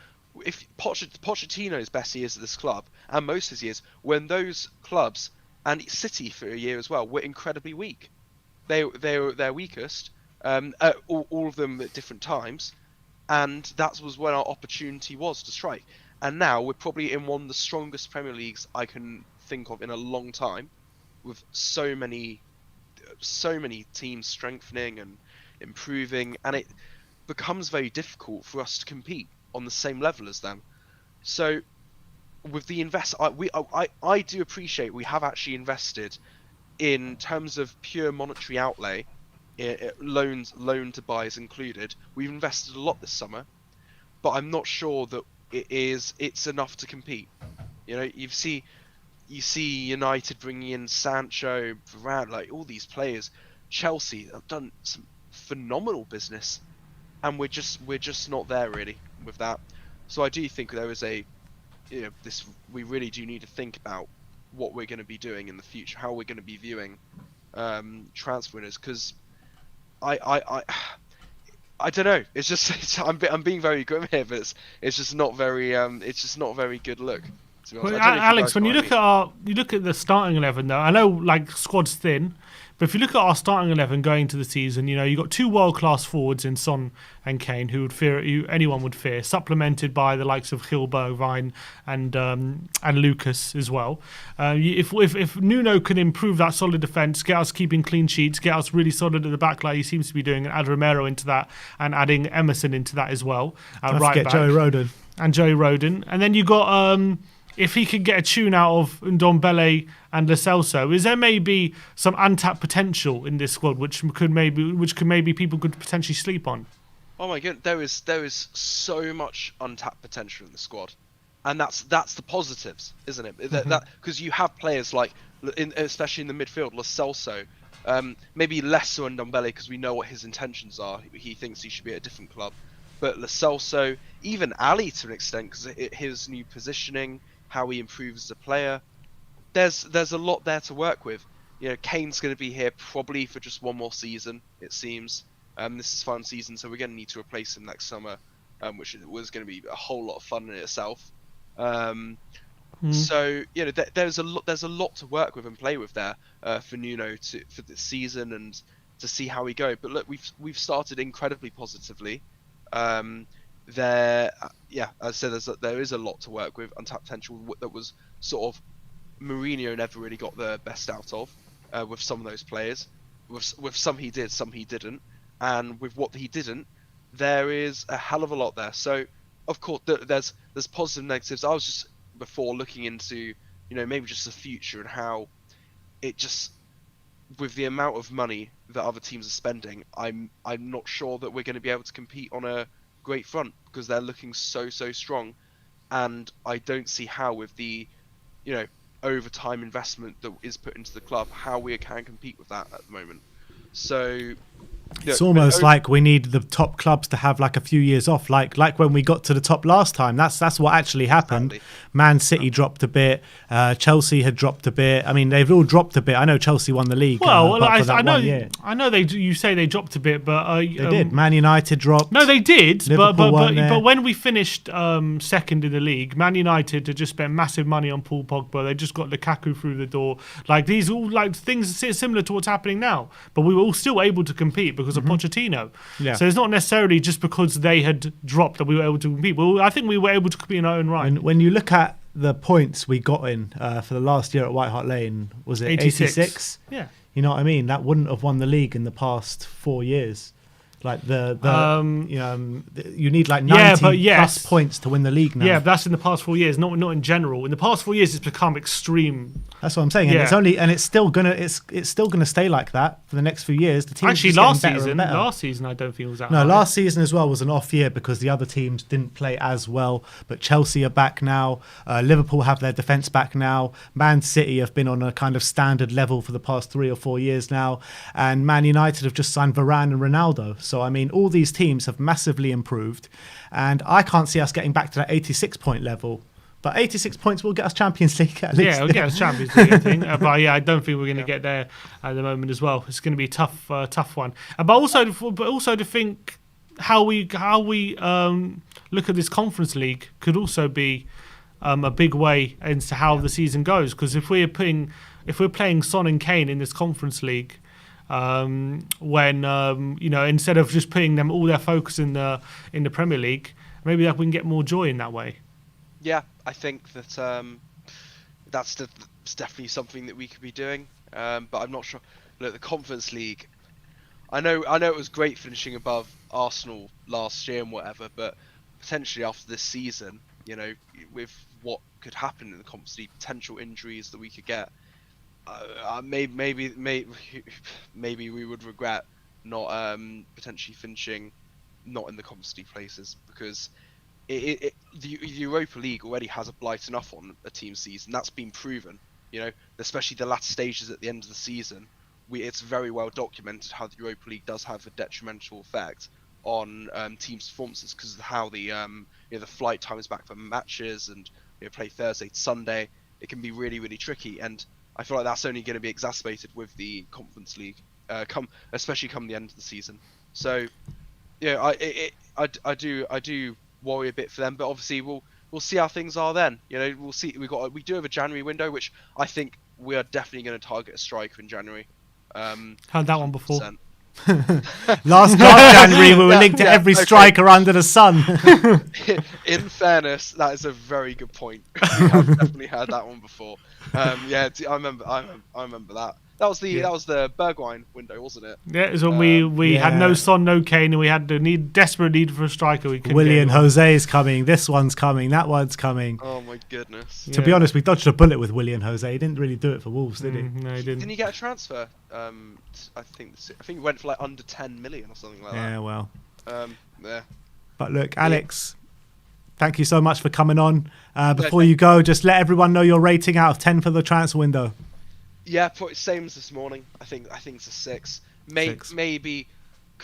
D: If Pochettino's best years at this club, and most of his years, when those clubs, and City for a year as well, were incredibly weak. They were their weakest, all of them at different times, and that was when our opportunity was to strike. And now we're probably in one of the strongest Premier Leagues I can think of in a long time, with so many teams strengthening and improving, and it becomes very difficult for us to compete on the same level as them. So with the I do appreciate we have actually invested in terms of pure monetary outlay, loan to buys included. We've invested a lot this summer, but I'm not sure that it's enough to compete. You see United bringing in Sancho, Varane, like all these players. Chelsea have done some phenomenal business, and we're just not there really with that. So I do think there is we really do need to think about what we're going to be doing in the future, how we're going to be viewing transfer winners, because I don't know. It's just I'm being very grim here, but it's just not very good look. To be honest.
B: Well,
D: I don't know if
B: Alex,
D: guys
B: when
D: know
B: you
D: what I
B: look at the starting 11 though, I know like squad's thin, but if you look at our starting 11 going into the season, you got two world-class forwards in Son and Kane who anyone would fear, supplemented by the likes of Gil Bergwijn and Lucas as well. If Nuno can improve that solid defence, get us keeping clean sheets, get us really solid at the back like he seems to be doing, and add Romero into that, and adding Emerson into that as well.
A: Don't forget Joey Rodon.
B: And Joey Rodon. And then you got if he could get a tune out of Ndombele and Lo Celso, is there maybe some untapped potential in this squad which could maybe people could potentially sleep on?
D: Oh my god, there is so much untapped potential in the squad, and that's the positives, isn't it?
B: Mm-hmm.
D: That because you have players like, especially in the midfield, Lo Celso, maybe less so Ndombele because we know what his intentions are. He thinks he should be at a different club, but Lo Celso, even Ali to an extent, because his new positioning, how he improves as a player, there's a lot there to work with. Kane's going to be here probably for just one more season, it seems. This is final season, so we're going to need to replace him next summer, which was going to be a whole lot of fun in itself. So there's a lot to work with and play with there for Nuno for this season and to see how we go. But look, we've started incredibly positively. As I said, there is a lot to work with, untapped potential that was sort of Mourinho never really got the best out of with some of those players. With some he did, some he didn't, and with what he didn't, there is a hell of a lot there. So of course there's positive and negatives. I was just before looking into maybe just the future and how it just, with the amount of money that other teams are spending, I'm not sure that we're going to be able to compete on a great front because they're looking so strong, and I don't see how with the overtime investment that is put into the club how we can compete with that at the moment. So
A: it's almost like we need the top clubs to have like a few years off, like when we got to the top last time. That's what actually happened.
D: Exactly.
A: Man City dropped a bit. Chelsea had dropped a bit. I mean, they've all dropped a bit. I know Chelsea won the league.
B: I know you say they dropped a bit, but
A: they did. Man United dropped.
B: No, they did.
A: Liverpool
B: But when we finished second in the league, Man United had just spent massive money on Paul Pogba. They just got Lukaku through the door. Like these all like things similar to what's happening now. But we were all still able to compete because of Pochettino. Yeah. So it's not necessarily just because they had dropped that we were able to compete. Well, I think we were able to compete in our own right.
A: When you look at the points we got in for the last year at White Hart Lane, was it 86?
B: Yeah.
A: You know what I mean? That wouldn't have won the league in the past 4 years. Like you need like 90 plus points to win the league now.
B: Yeah, but that's in the past 4 years, not in general. In the past 4 years, it's become extreme.
A: That's what I'm saying. And it's still gonna stay like that for the next few years. The team
B: Actually, last season, I don't think it was that.
A: No, last season as well was an off year because the other teams didn't play as well. But Chelsea are back now. Liverpool have their defence back now. Man City have been on a kind of standard level for the past 3 or 4 years now, and Man United have just signed Varane and Ronaldo. So I mean, all these teams have massively improved, and I can't see us getting back to that 86-point level. But 86 points will get us Champions League at least.
B: Yeah, it'll get us Champions League, I think. But yeah, I don't think we're going to get there at the moment as well. It's going to be a tough one. But also to think how we look at this Conference League could also be a big way into how the season goes. Because if we're playing Son and Kane in this Conference League, when instead of just putting them all their focus in the Premier League, maybe we can get more joy in that way.
D: Yeah, I think that that's definitely something that we could be doing. But I'm not sure. Look, the Conference League, I know it was great finishing above Arsenal last year and whatever, but potentially after this season, with what could happen in the Conference League, potential injuries that we could get, maybe we would regret not potentially finishing not in the Conference League places, because the Europa League already has a blight enough on a team's season. That's been proven, especially the latter stages at the end of the season. It's very well documented how the Europa League does have a detrimental effect on teams' performances because of how the flight times back for matches and play Thursday to Sunday. It can be really, really tricky, and I feel like that's only going to be exacerbated with the Conference League, especially come the end of the season. So, I do worry a bit for them, but obviously we'll see how things are then. We'll see. We do have a January window, which I think we are definitely going to target a striker in January.
B: Heard that one before.
A: last January we were linked to every striker under the sun.
D: In fairness, that is a very good point. We have definitely heard that one before. I remember that. That was the Bergwijn window, wasn't it?
B: Yeah, it was when we had no Son, no Kane, and we had the desperate need for a striker.
A: Willian Jose is coming. This one's coming. That one's coming.
D: Oh my goodness!
A: To be honest, we dodged a bullet with Willian Jose. He didn't really do it for Wolves, did he?
B: No, he didn't.
D: Didn't he get a transfer? I think he went for like under 10 million or something like that.
A: Yeah, well.
D: Yeah.
A: But look, Alex, thank you so much for coming on. Before you go, just let everyone know your rating out of 10 for the transfer window.
D: Yeah, same as this morning. I think it's a 6. Maybe,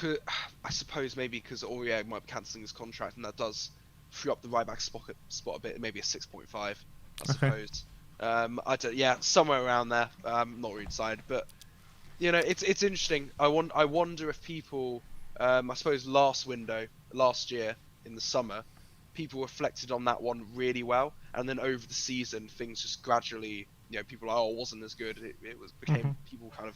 D: I suppose maybe because Aurier might be cancelling his contract, and that does free up the right back spot a bit. Maybe a 6.5, I suppose. Somewhere around there. Not really decided, but it's interesting. I wonder if people, I suppose last year in the summer, people reflected on that one really well, and then over the season things just gradually. People are like, it wasn't as good. It became people kind of,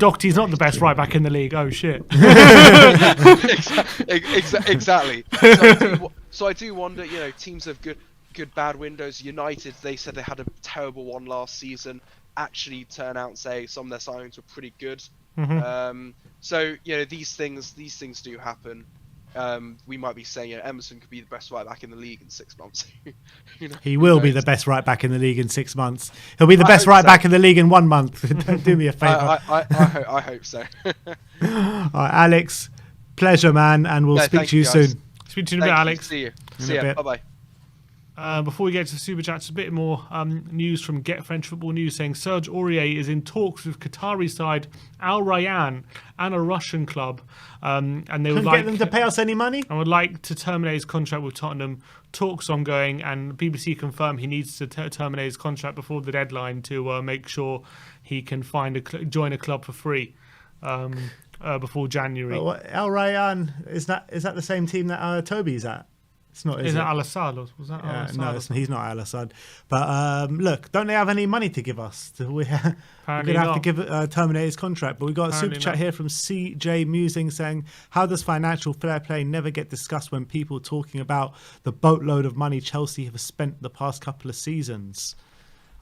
B: Doherty's not the best right back in the league. Oh shit!
D: Exactly. So I do wonder. Teams have good bad windows. United, they said they had a terrible one last season. Actually, turn out and say some of their signings were pretty good. So these things do happen. We might be saying Emerson could be the best right back in the league in 6 months.
A: He will be the best right back in the league in 6 months. He'll be the best right back in the league in 1 month. Don't do me a favour.
D: I hope so.
A: All right, Alex, pleasure, man, and we'll speak to you soon.
B: Speak to you in a bit, Alex.
D: See you. See ya. Bye bye.
B: Before we get to the Super Chats, a bit more news from Get French Football News saying Serge Aurier is in talks with Qatari side Al Rayyan and a Russian club. And they would
A: get them to pay us any money?
B: And would like to terminate his contract with Tottenham. Talks ongoing, and BBC confirm he needs to terminate his contract before the deadline to make sure he can join a club for free before January.
A: Al Rayyan, is that the same team that Toby's at? It's not.
B: Is that Al Assad? Was that Al Assad?
A: No, he's not Al Assad. But look, don't they have any money to give us? We're going to have to terminate his contract. But we got a super chat here from CJ Musing saying, "How does financial fair play never get discussed when people talking about the boatload of money Chelsea have spent the past couple of seasons?"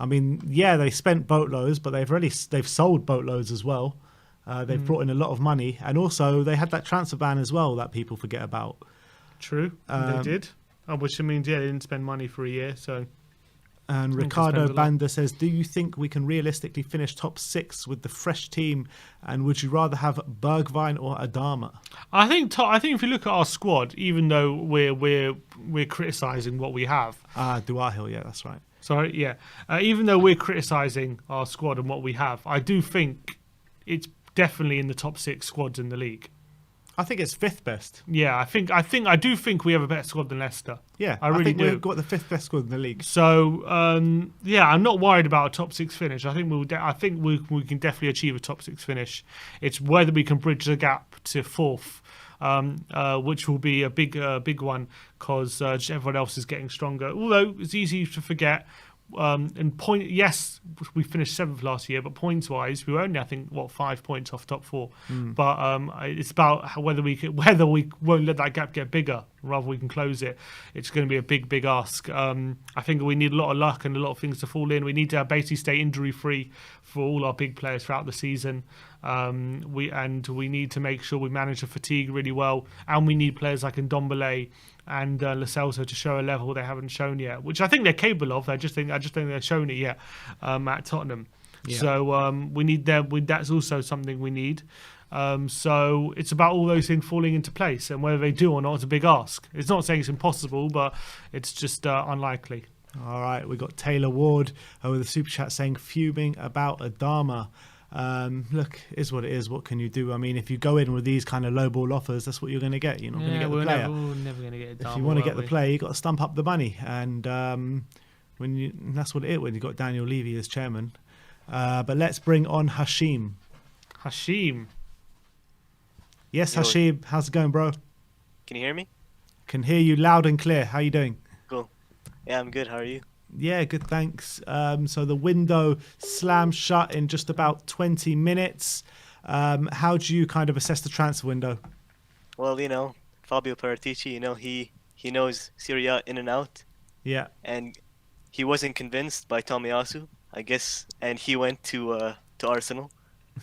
A: I mean, yeah, they spent boatloads, but they've sold boatloads as well. They've brought in a lot of money, and also they had that transfer ban as well that people forget about.
B: True, they did. Which means, yeah, they didn't spend money for a year, so...
A: And Ricardo Banda says, do you think we can realistically finish top 6 with the fresh team? And would you rather have Bergwijn or Adama?
B: I think if you look at our squad, even though we're criticising what we have...
A: Duahil, yeah, that's right.
B: Sorry, yeah. Even though we're criticising our squad and what we have, I do think it's definitely in the top 6 squads in the league.
A: I think it's 5th best.
B: Yeah, I do think we have a better squad than Leicester.
A: Yeah,
B: I really
A: think
B: do.
A: We've got the 5th best squad in the league.
B: So yeah, I'm not worried about a top 6 finish. I think we can definitely achieve a top 6 finish. It's whether we can bridge the gap to 4th, which will be a big one because everyone else is getting stronger. Although it's easy to forget. Yes, we finished 7th last year, but points wise, we were only, I think, 5 points off top 4. But it's about whether we won't let that gap get bigger, rather we can close it. It's going to be a big ask. I think we need a lot of luck and a lot of things to fall in. We need to basically stay injury free for all our big players throughout the season. We need to make sure we manage the fatigue really well, and we need players like Ndombele and Lo Celso to show a level they haven't shown yet, which I think they're capable of. I just think they've shown it yet at Tottenham. Yeah. So we need them. That's also something we need. So it's about all those things falling into place, and whether they do or not is a big ask. It's not saying it's impossible, but it's just unlikely.
A: All right, we got Taylor Ward with a super chat saying fuming about Adama. Look, is what it is. What can you do? I mean, if you go in with these kind of low ball offers, that's what you're going to get. You're not going to get the player.
B: We're never going to get Adama.
A: If you want to get the player, you got to stump up the money, and that's what it is when you got Daniel Levy as chairman. But let's bring on Hashim. Yes,
E: Yo.
A: Hashim. How's it going, bro?
E: Can you hear me?
A: Can hear you loud and clear. How you doing?
E: Cool. Yeah, I'm good. How are you?
A: Yeah, good, thanks. So the window slams shut in just about 20 minutes. How do you kind of assess the transfer window?
E: Well, Fabio Paratici, he knows Serie A in and out.
A: Yeah.
E: And he wasn't convinced by Tomiyasu, I guess, and he went to Arsenal,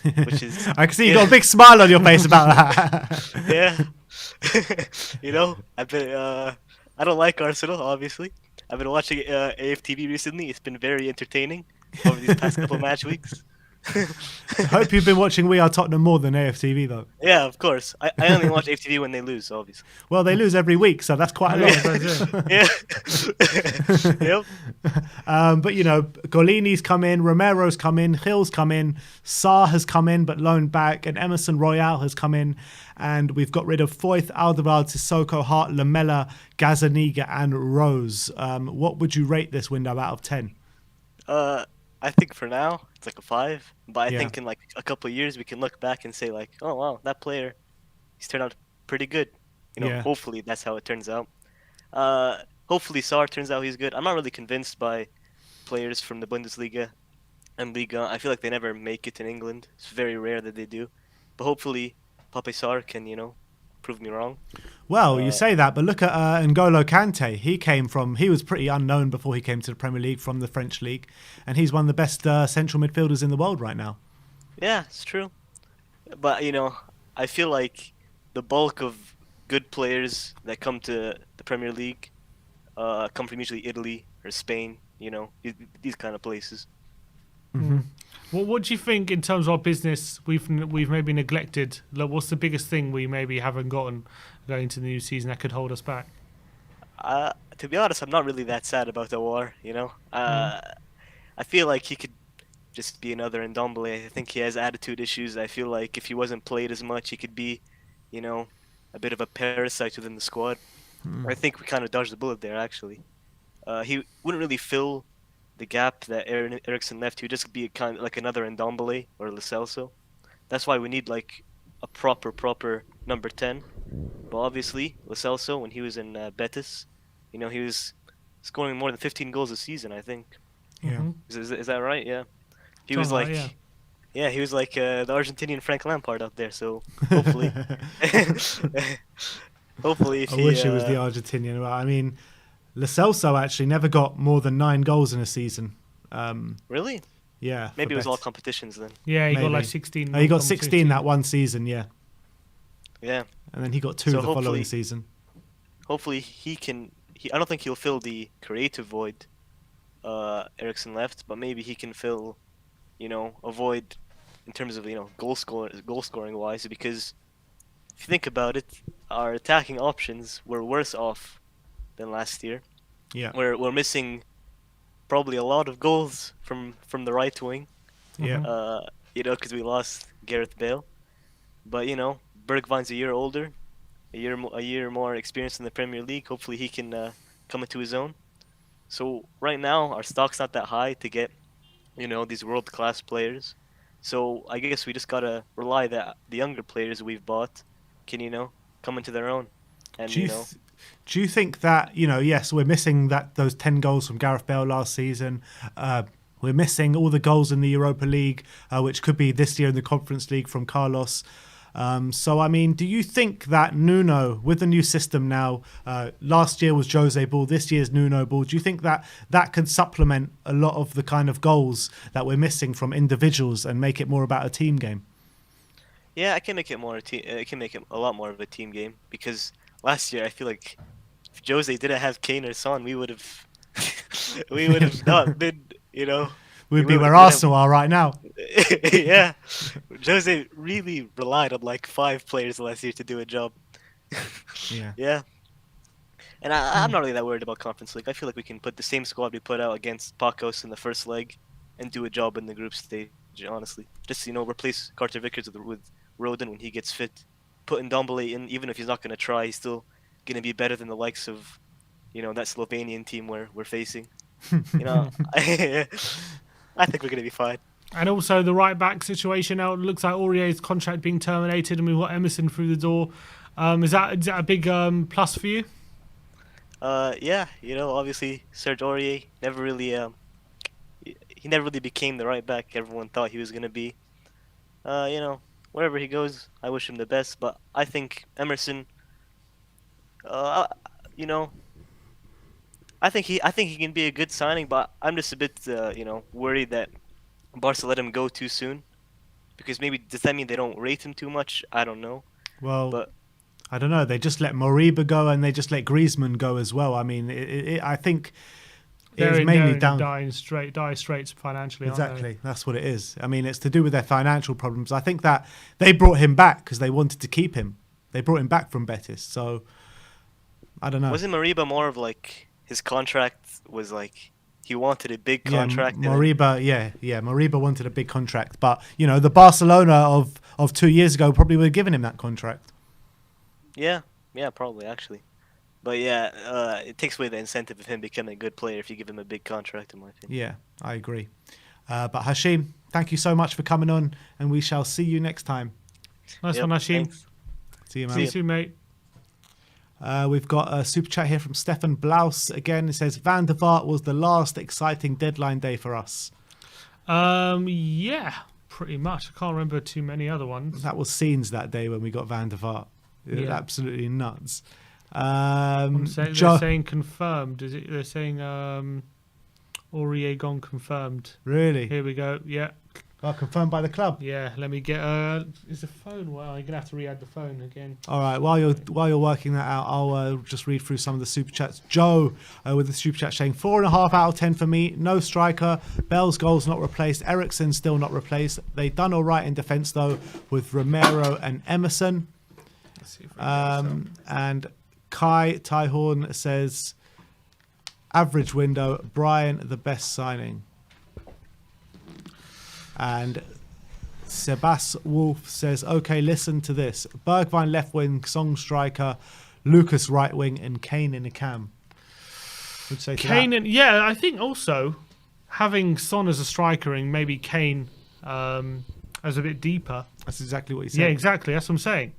E: which is...
A: I can see you got a big smile on your face about that.
E: Yeah. I've been... I don't like Arsenal, obviously. I've been watching AFTV recently. It's been very entertaining over these past couple match weeks.
A: I hope you've been watching We Are Tottenham more than AFTV, though.
E: Yeah, of course. I only watch AFTV when they lose, obviously.
A: Well, they lose every week, so that's quite a lot.
E: Yeah. Yep.
A: But, Golini's come in, Romero's come in, Hill's come in, Sarr has come in but loaned back, and Emerson Royale has come in. And we've got rid of Foyth, Alderweireld, Sissoko, Hart, Lamela, Gazaniga, and Rose. What would you rate this window out of 10?
E: I think for now it's like a 5, but I think in like a couple of years we can look back and say like, oh wow, that player, he's turned out pretty good. Hopefully that's how it turns out. Hopefully Sarr turns out he's good. I'm not really convinced by players from the Bundesliga and Liga. I feel like they never make it in England. It's very rare that they do. But hopefully Pape Sarr can, prove me wrong.
A: Well, you say that, but look at N'Golo Kante. He was pretty unknown before he came to the Premier League from the French League, and he's one of the best central midfielders in the world right now.
E: Yeah, it's true. But, I feel like the bulk of good players that come to the Premier League come from usually Italy or Spain, these kind of places.
A: Mm-hmm.
B: Well, what do you think in terms of our business we've maybe neglected? Like, what's the biggest thing we maybe haven't gotten going into the new season that could hold us back?
E: To be honest, I'm not really that sad about the war, I feel like he could just be another Ndombele. I think he has attitude issues. I feel like if he wasn't played as much, he could be, a bit of a parasite within the squad. I think we kind of dodged the bullet there, actually. He wouldn't really fill the gap that Eriksen left. He would just be kind of like another Ndombele or Lo Celso. That's why we need like a proper number 10. But obviously, Lo Celso, when he was in Betis, he was scoring more than 15 goals a season, I think.
A: Yeah.
E: Is that right? Yeah. He was like, he was like the Argentinian Frank Lampard out there. So hopefully, if
A: I wish he was the Argentinian. I mean, Lo Celso actually never got more than 9 goals in a season.
E: Really?
A: Yeah.
E: Maybe it was all
A: Betis.
E: competitions then.
B: Yeah, he got
A: Maybe.
B: like 16.
A: Oh, he got
B: competitions.
A: 16 that one season, yeah.
E: Yeah.
A: And then he got 2
E: So
A: the following
E: hopefully-
A: season.
E: Hopefully he can. I don't think he'll fill the creative void Ericsson left, but maybe he can fill, a void in terms of goal scoring wise. Because if you think about it, our attacking options were worse off than last year.
A: Yeah.
E: We're missing probably a lot of goals from the right wing.
A: Yeah.
E: Because we lost Gareth Bale. But Bergwijn's a year older, a year more experienced in the Premier League. Hopefully he can come into his own. So right now our stock's not that high to get, these world class players. So I guess we just gotta rely that the younger players we've bought can, come into their own. And
A: Do you think that, yes, we're missing those 10 goals from Gareth Bale last season. We're missing all the goals in the Europa League, which could be this year in the Conference League from Carlos. So, I mean, do you think that Nuno, with the new system now, last year was Jose Ball, this year's Nuno Ball, do you think that can supplement a lot of the kind of goals that we're missing from individuals and make it more about a team game?
E: Yeah, I can make it more. It can make it a lot more of a team game because last year I feel like if Jose didn't have Kane or Son, we would have not been.
A: We'd be where Arsenal are right now.
E: Yeah, Jose really relied on like 5 players last year to do a job.
A: Yeah.
E: Yeah, and I'm not really that worried about Conference League. I feel like we can put the same squad we put out against Pacos in the first leg and do a job in the group stage. Honestly, just replace Carter Vickers with Rodon when he gets fit. Putting Ndombele in, even if he's not going to try, he's still going to be better than the likes of, that Slovenian team we're facing. I think we're going to be fine.
B: And also the right back situation now. It looks like Aurier's contract being terminated, and we've got Emerson through the door. Is that a big plus for you?
E: Yeah. Obviously Serge Aurier never really he never really became the right back everyone thought he was going to be. Wherever he goes, I wish him the best. But I think Emerson, I think he can be a good signing. But I'm just a bit, worried that Barca let him go too soon. Because maybe does that mean they don't rate him too much? I don't know.
A: Well,
E: but
A: I don't know. They just let Moriba go and they just let Griezmann go as well. I mean, I think it's mainly down.
B: Dire straits financially.
A: Exactly, that's what it is. I mean, it's to do with their financial problems. I think that they brought him back because they wanted to keep him. They brought him back from Betis, so I don't know.
E: Wasn't Moriba more of like his contract was like he wanted a big contract?
A: Moriba, Moriba wanted a big contract, but the Barcelona of 2 years ago probably would have given him that contract.
E: Yeah, probably actually. But yeah, it takes away the incentive of him becoming a good player if you give him a big contract, in my opinion.
A: Yeah, I agree. But Hashim, thank you so much for coming on, and we shall see you next time.
B: Nice one, Hashim.
E: Thanks.
A: See you, man.
B: See you soon, mate.
A: We've got a super chat here from Stefan Blaus. Again, it says, Van der Vaart was the last exciting deadline day for us.
B: Yeah, pretty much. I can't remember too many other ones.
A: That was scenes that day when we got Van der Vaart. It was
B: Yeah.
A: absolutely nuts.
B: They're saying confirmed. They're saying Aurier gone confirmed.
A: Really?
B: Here we go. Yeah.
A: Well, confirmed by the club.
B: Yeah. Let me get. Is the phone? Well, you're gonna have to re-add the phone again.
A: All right. While you're working that out, I'll just read through some of the super chats. Joe with the super chat saying 4.5 out of 10 for me. No striker. Bell's goals not replaced. Ericsson still not replaced. They done all right in defence though with Romero and Emerson.
B: Let's see if we can
A: And Kai Tyhorn says, average window, Brian the best signing. And Sebas Wolf says, okay, listen to this. Bergwijn left wing, Song striker, Lucas right wing, and Kane in the cam. Would say to
B: Kane
A: that?
B: and I think also having Son as a striker and maybe Kane as a bit deeper.
A: That's exactly what he said.
B: Yeah, exactly. That's what I'm saying.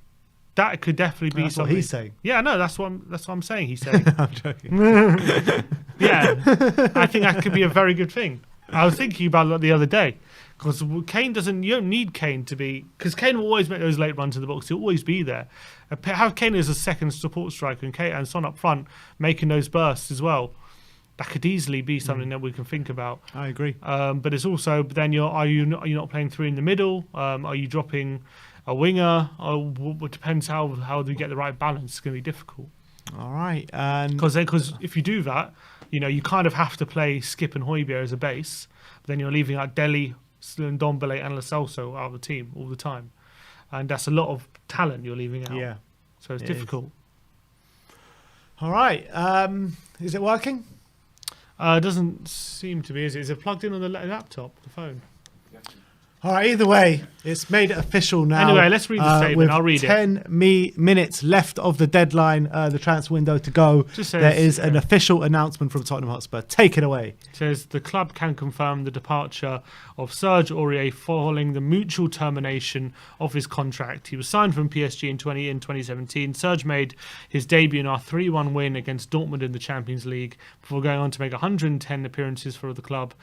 B: That could definitely be
A: That's
B: something.
A: what he's saying.
B: Yeah, no, that's what I'm saying. He's saying.
A: I'm joking.
B: Yeah, I think that could be a very good thing. I was thinking about it the other day because Kane doesn't. You don't need Kane to be because Kane will always make those late runs to the box. He'll always be there. Have Kane as a second support striker and Kane and Son up front making those bursts as well. that could easily be something that we can think about.
A: I agree.
B: But it's also, but then are you not playing three in the middle? Are you dropping a winger? It depends how do you get the right balance. It's going to be difficult.
A: All right. And
B: Because if you do that, you kind of have to play Skip and Højbjerg as a base. But then you're leaving out Dele, Ndombele, and Lo Celso out of the team all the time, and that's a lot of talent you're leaving out.
A: yeah.
B: So it's
A: It
B: difficult.
A: All right. Is it working?
B: It doesn't seem to be, is it? Is it plugged in on the laptop, the phone?
A: All right, either way, it's made it official now.
B: Anyway, let's read the statement.
A: With
B: I'll read it.
A: 10 minutes left of the deadline, the transfer window to go.
B: Just says,
A: there is an official announcement from Tottenham Hotspur. Take it away.
B: It says the club can confirm the departure of Serge Aurier following the mutual termination of his contract. He was signed from PSG in 2017. Serge made his debut in our 3-1 win against Dortmund in the Champions League before going on to make 110 appearances for the club,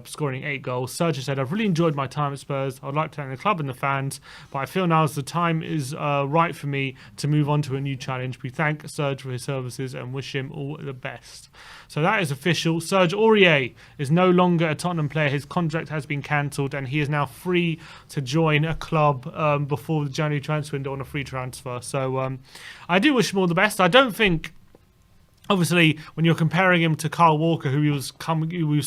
B: scoring 8 goals. Serge said, "I've really enjoyed my time at Spurs. I'd like to thank the club and the fans, but I feel now is the time is right for me to move on to a new challenge. We thank Serge for his services and wish him all the best." So that is official. Serge Aurier is no longer a Tottenham player. His contract has been cancelled and he is now free to join a club before the January transfer window on a free transfer. So I do wish him all the best. I don't think, obviously, when you're comparing him to Kyle Walker, who he was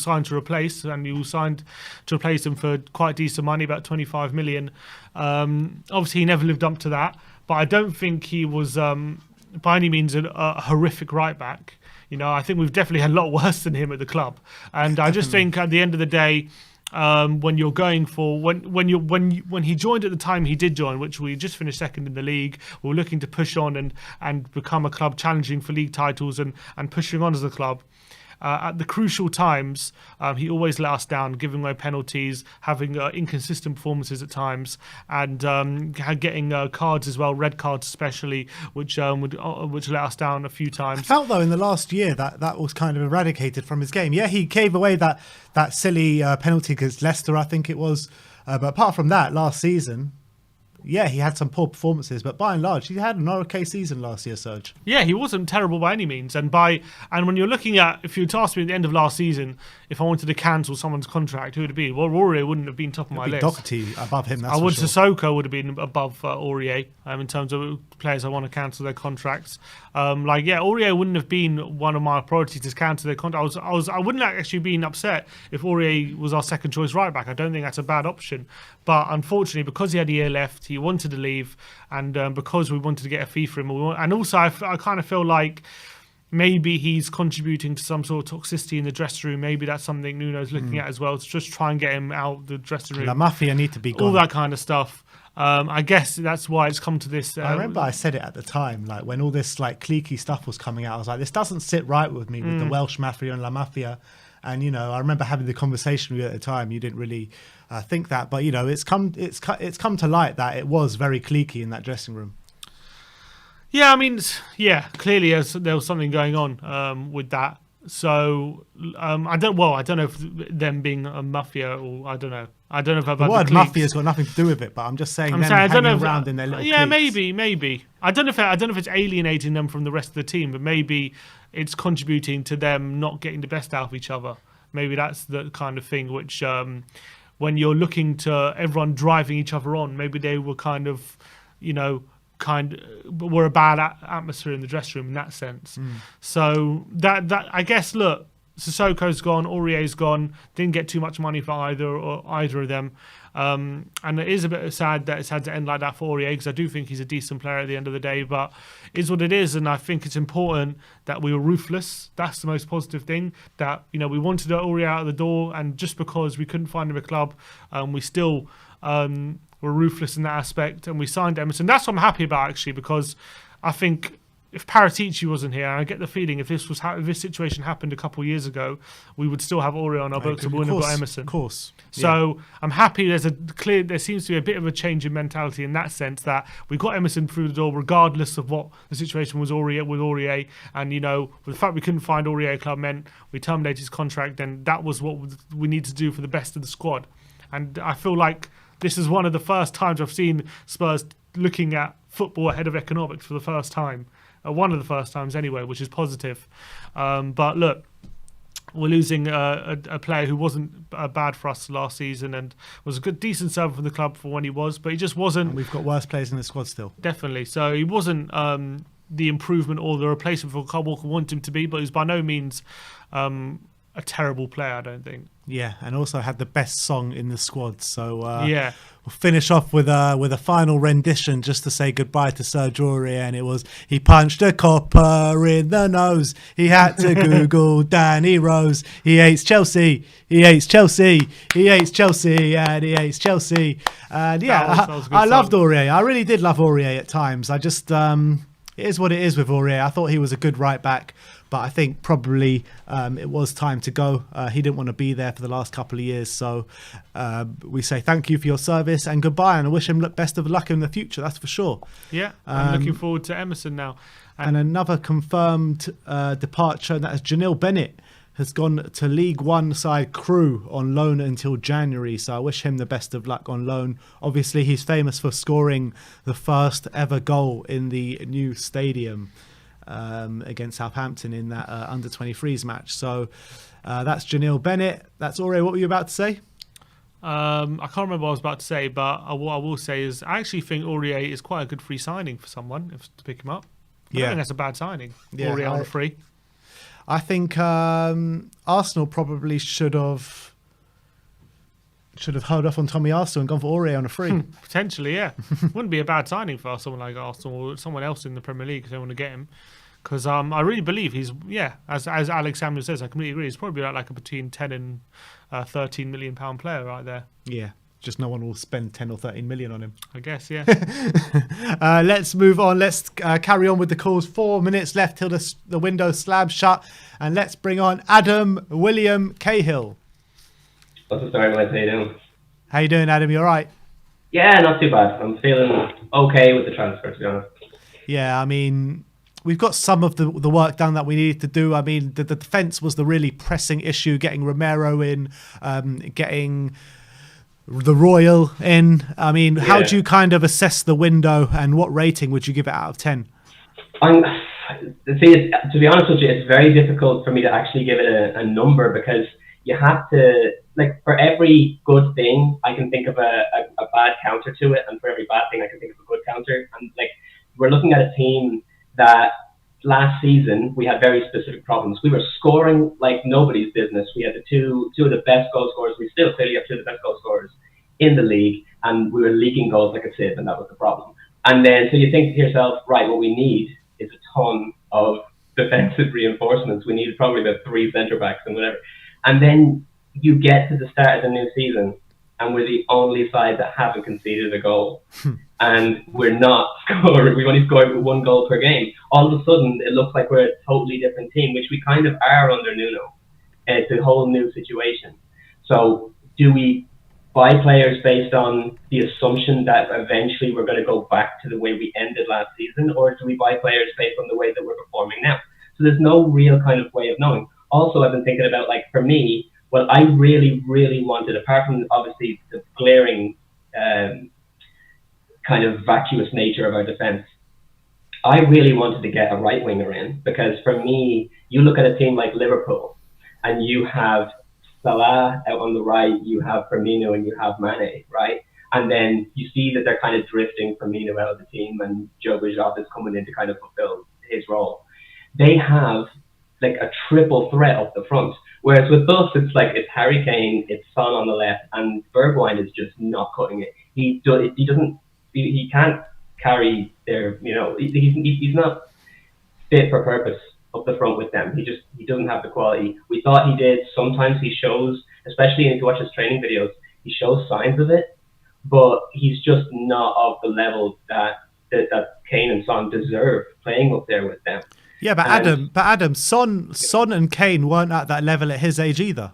B: signed to replace, and he was signed to replace him for quite decent money, about 25 million. Obviously, he never lived up to that, but I don't think he was by any means a horrific right back. I think we've definitely had a lot worse than him at the club, and I just think at the end of the day, when you're going for when he joined at the time he did join, which we just finished second in the league, we were looking to push on and become a club challenging for league titles and pushing on as a club. At the crucial times, he always let us down, giving away penalties, having inconsistent performances at times, and getting cards as well, red cards especially, which let us down a few times.
A: I felt, though, in the last year that was kind of eradicated from his game. Yeah, he gave away that silly penalty against Leicester, I think it was. But apart from that, last season, yeah, he had some poor performances, but by and large, he had an okay season last year, Serge.
B: Yeah, he wasn't terrible by any means. And when you're looking at, if you had asked me at the end of last season if I wanted to cancel someone's contract, who would it be? Well, Aurier wouldn't have been top of my list.
A: Doherty above him, that's
B: I would.
A: for sure.
B: Sissoko would have been above Aurier in terms of players I want to cancel their contracts. Aurier wouldn't have been one of my priorities to cancel their contract. I wouldn't have actually been upset if Aurier was our second choice right back. I don't think that's a bad option. But unfortunately, because he had a year left, he wanted to leave, and because we wanted to get a fee for him, and also I kind of feel like maybe he's contributing to some sort of toxicity in the dressing room. Maybe that's something Nuno's looking at as well, to just try and get him out the dressing room.
A: La Mafia need to be gone.
B: All that kind of stuff. I guess that's why it's come to this.
A: I remember I said it at the time, like when all this cliquey stuff was coming out, I was like, this doesn't sit right with me with the Welsh Mafia and La Mafia. And I remember having the conversation with you at the time. You didn't really think that, but it's come to light that it was very cliquey in that dressing room.
B: Yeah, I mean, clearly there was something going on with that. So I don't know if them being a mafia, or I don't know. I don't know if I've
A: the
B: had
A: word mafia's got nothing to do with it, but I'm just saying hanging around in their little cliques.
B: maybe. I don't know if it's alienating them from the rest of the team, but maybe it's contributing to them not getting the best out of each other. Maybe that's the kind of thing which, when you're looking to everyone driving each other on, maybe they were were a bad atmosphere in the dressing room in that sense. So that I guess, look, Sissoko's gone, Aurier's gone, didn't get too much money for either of them. And it is a bit sad that it's had to end like that for Aurier, because I do think he's a decent player at the end of the day, but it's what it is. And I think it's important that we were ruthless. That's the most positive thing, that we wanted Aurier out of the door, and just because we couldn't find him a club, we still were ruthless in that aspect, and we signed Emerson. That's what I'm happy about, actually, because I think if Paratici wasn't here, I get the feeling if this situation happened a couple of years ago, we would still have Aurier on our books and we wouldn't have got Emerson.
A: Of course.
B: So I'm happy there seems to be a bit of a change in mentality in that sense, that we got Emerson through the door regardless of what the situation was with Aurier. And, with the fact we couldn't find Aurier a club meant we terminated his contract, and that was what we need to do for the best of the squad. And I feel like this is one of the first times I've seen Spurs looking at football ahead of economics for the first time. One of the first times anyway, which is positive. But look, we're losing a player who wasn't bad for us last season and was a good, decent servant for the club for when he was, but he just wasn't.
A: And we've got worse players in the squad still.
B: Definitely. So he wasn't the improvement or the replacement for Kyle Walker wanted him to be, but he was by no means a terrible player, I don't think.
A: Yeah, and also had the best song in the squad. So
B: Yeah.
A: we'll finish off with a final rendition just to say goodbye to Serge Aurier, and it was, he punched a copper in the nose. He had to Google Danny Rose. He hates Chelsea. He hates Chelsea. He hates Chelsea, and he hates Chelsea. And yeah,
B: That was a good
A: I loved
B: song.
A: Aurier. I really did love Aurier at times. I just it is what it is with Aurier. I thought he was a good right back, but I think probably it was time to go. He didn't want to be there for the last couple of years. So we say thank you for your service and goodbye, and I wish him best of luck in the future, that's for sure.
B: Yeah, I'm looking forward to Emerson now.
A: And another confirmed departure, and that is Janil Bennett, has gone to League One side Crewe on loan until January. So I wish him the best of luck on loan. Obviously, he's famous for scoring the first ever goal in the new stadium against Southampton in that under-23s match. So that's Janil Bennett. That's Aurier. What were you about to say?
B: I can't remember what I was about to say, but what I will say is I actually think Aurier is quite a good free signing for someone to pick him up. I don't think that's a bad signing.
A: Yeah,
B: Aurier on a free.
A: I think Arsenal probably should have held off on Tommy Arsenal and gone for Aurier on a free.
B: Potentially, yeah. Wouldn't be a bad signing for someone like Arsenal or someone else in the Premier League if they want to get him. Because I really believe he's, as Alex Samuel says, I completely agree. He's probably like a between 10 and 13 million pound player right there.
A: Yeah, just no one will spend 10 or 13 million on him.
B: I guess, yeah.
A: Let's move on. Let's carry on with the calls. 4 minutes left till the window slabs shut. And let's bring on Adam William Cahill.
F: What's the story, guys? How you doing?
A: How you doing, Adam? You all right?
F: Yeah, not too bad. I'm feeling okay with the transfer, to be honest.
A: Yeah, I mean, we've got some of the work done that we needed to do. I mean, the defence was the really pressing issue, getting Romero in, getting the Royal in. I mean, how do you kind of assess the window, and what rating would you give it out of 10?
F: To be honest with you, it's very difficult for me to actually give it a number, because you have to, like, for every good thing, I can think of a bad counter to it, and for every bad thing, I can think of a good counter. And, like, we're looking at a team that last season we had very specific problems. We were scoring like nobody's business. We had the two of the best goal scorers. We still clearly have two of the best goal scorers in the league, and we were leaking goals like a sieve, and that was the problem. And then so you think to yourself, right, what we need is a ton of defensive reinforcements. We need probably about 3 centre backs and whatever. And then you get to the start of the new season, and we're the only side that haven't conceded a goal. And we're not scoring. We've only scored 1 goal per game. All of a sudden, it looks like we're a totally different team, which we kind of are under Nuno. It's a whole new situation. So do we buy players based on the assumption that eventually we're going to go back to the way we ended last season, or do we buy players based on the way that we're performing now? So there's no real kind of way of knowing. Also, I've been thinking about, like, for me, what I really, really wanted, apart from obviously the glaring kind of vacuous nature of our defence, I really wanted to get a right winger in, because for me, you look at a team like Liverpool and you have Salah out on the right, you have Firmino, and you have Mane, right? And then you see that they're kind of drifting Firmino out of the team, and Joe Bajov is coming in to kind of fulfill his role. They have like a triple threat up the front. Whereas with us, it's like it's Harry Kane, it's Son on the left, and Bergwijn is just not cutting it. He can't carry their, he's not fit for purpose up the front with them. He doesn't have the quality. We thought he did. Sometimes he shows, especially if you watch his training videos, he shows signs of it, but he's just not of the level that Kane and Son deserve playing up there with them.
A: Yeah, but Adam, Son and Kane weren't at that level at his age either.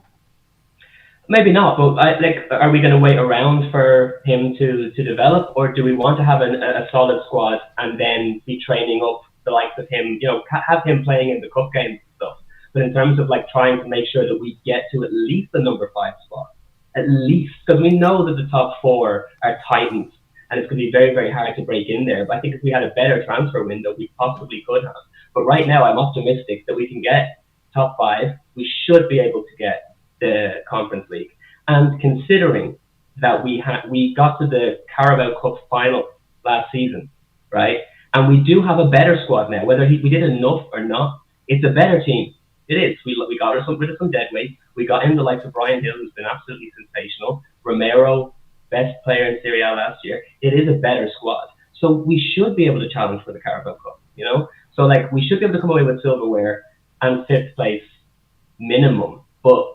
F: Maybe not, but are we going to wait around for him to develop, or do we want to have a solid squad and then be training up the likes of him? Have him playing in the cup games and stuff. But in terms of like trying to make sure that we get to at least the number 5 spot, at least, because we know that the top 4 are Titans, and it's going to be very, very hard to break in there. But I think if we had a better transfer window, we possibly could have. But right now, I'm optimistic that we can get top 5, we should be able to get the Conference League. And considering that we got to the Carabao Cup final last season, right? And we do have a better squad now. Whether we did enough or not, it's a better team. It is. We got rid of some dead weight. We got in the likes of Brian Hill, who's been absolutely sensational. Romero, best player in Serie A last year. It is a better squad. So we should be able to challenge for the Carabao Cup, you know? So, like, we should be able to come away with silverware and 5th place minimum. But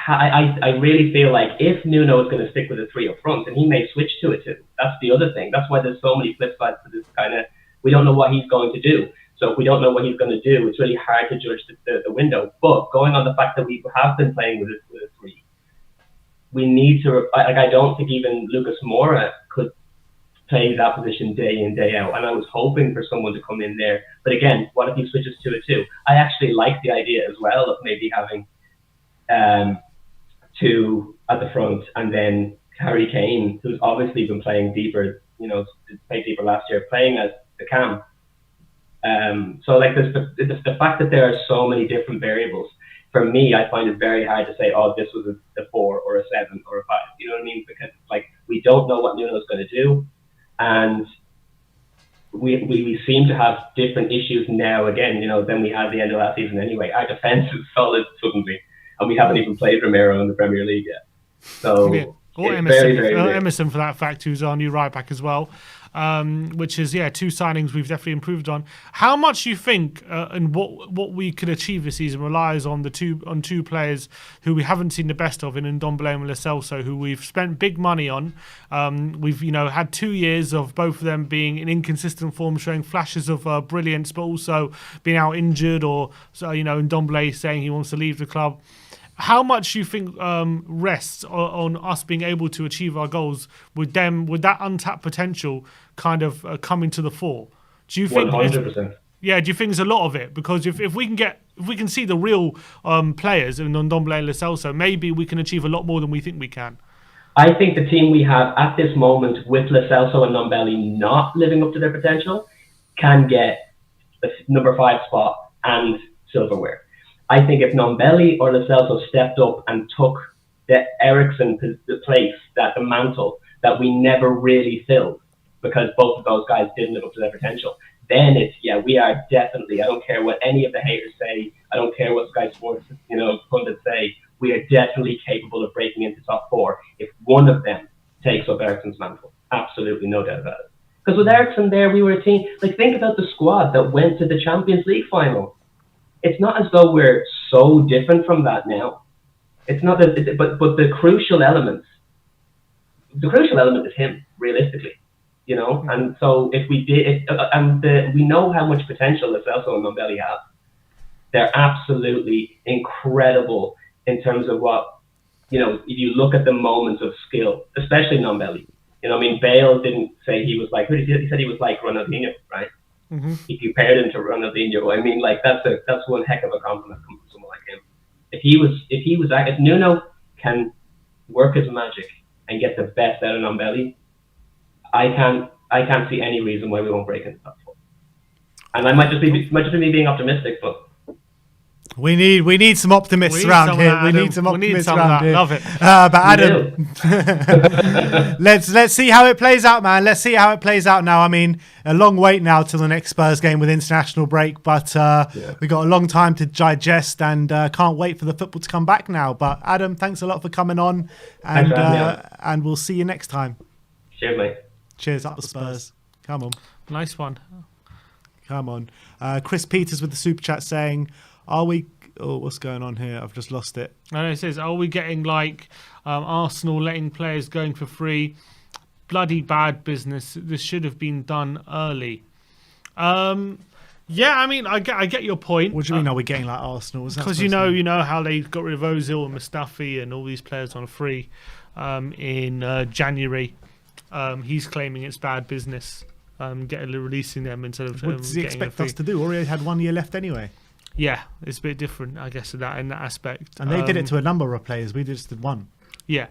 F: I really feel like if Nuno is going to stick with a 3 up front, and he may switch to it too. That's the other thing. That's why there's so many flip sides to this kind of, we don't know what he's going to do. So if we don't know what he's going to do, it's really hard to judge the window. But going on the fact that we have been playing with a 3, we need to, like, I don't think even Lucas Moura could play that position day in, day out. And I was hoping for someone to come in there. But again, what if he switches to a 2? I actually like the idea as well of maybe having 2 at the front, and then Harry Kane, who's obviously been playing deeper, you know, played deeper last year, playing as the cam. So like there's the fact that there are so many different variables. For me, I find it very hard to say, oh, this was a 4 or a 7 or a 5. You know what I mean? Because like we don't know what Nuno's going to do, and we seem to have different issues now again, you know, than we had at the end of last season anyway. Our defence is solid suddenly, and we haven't even played Romero in the Premier League yet. So
B: yeah. Or
F: Emerson,
B: Emerson for that fact, who's our new right back as well. Which is 2 signings we've definitely improved on. How much you think and what we could achieve this season relies on two players who we haven't seen the best of in Ndombele and Lo Celso, who we've spent big money on. We've had 2 years of both of them being in inconsistent form, showing flashes of brilliance, but also being out injured, or Ndombele saying he wants to leave the club. How much you think rests on us being able to achieve our goals with that untapped potential kind of coming to the fore? Do you think
F: 100%?
B: Yeah, do you think there's a lot of it? Because if we can see the real players in Ndombele and Lo Celso, maybe we can achieve a lot more than we think we can.
F: I think the team we have at this moment, with Lo Celso and Ndombele not living up to their potential, can get the number 5 spot and silverware. I think if Ndombele or Lo Celso stepped up and took the Eriksen place, the mantle that we never really filled, because both of those guys didn't live up to their potential, then it's, we are definitely, I don't care what any of the haters say, I don't care what Sky Sports, pundits say, we are definitely capable of breaking into top 4 if one of them takes up Eriksen's mantle. Absolutely, no doubt about it. Because with Eriksen there, we were a team, like, think about the squad that went to the Champions League final. It's not as though we're so different from that now. It's not that, but the crucial element is him, realistically, And so if we did, we know how much potential Lo Celso and Ndombele have. They're absolutely incredible in terms of what, if you look at the moments of skill, especially Ndombele. Bale didn't say he was like, he said he was like Ronaldinho, right? Mm-hmm. He compared him to Ronaldinho. That's one heck of a compliment coming from someone like him. If Nuno can work his magic and get the best out of Ndombele, I can't see any reason why we won't break into top 4. And I might just be me being optimistic, but
A: we need some optimists around here. We need some optimists around here.
B: Love it.
A: But Adam, let's see how it plays out, man. Let's see how it plays out now. I mean, a long wait now till the next Spurs game with international break, but we got a long time to digest, and can't wait for the football to come back now. But Adam, thanks a lot for coming on, and we'll see you next time.
F: Cheers, mate.
A: Cheers, up the Spurs. Come on.
B: Nice one.
A: Come on. Chris Peters with the super chat saying, are we... Oh, what's going on here? I've just lost it.
B: No, it says, are we getting like Arsenal letting players going for free? Bloody bad business. This should have been done early. Yeah, I mean, I get your point.
A: What do you mean, are we getting like Arsenal?
B: Because you know how they got rid of Ozil and Mustafi and all these players on free in January. He's claiming it's bad business, releasing them instead of.
A: What does he expect us to do? Aurier had 1 year left anyway.
B: Yeah, it's a bit different, I guess, in that aspect.
A: And they did it to a number of players. We just did one.
B: Yeah.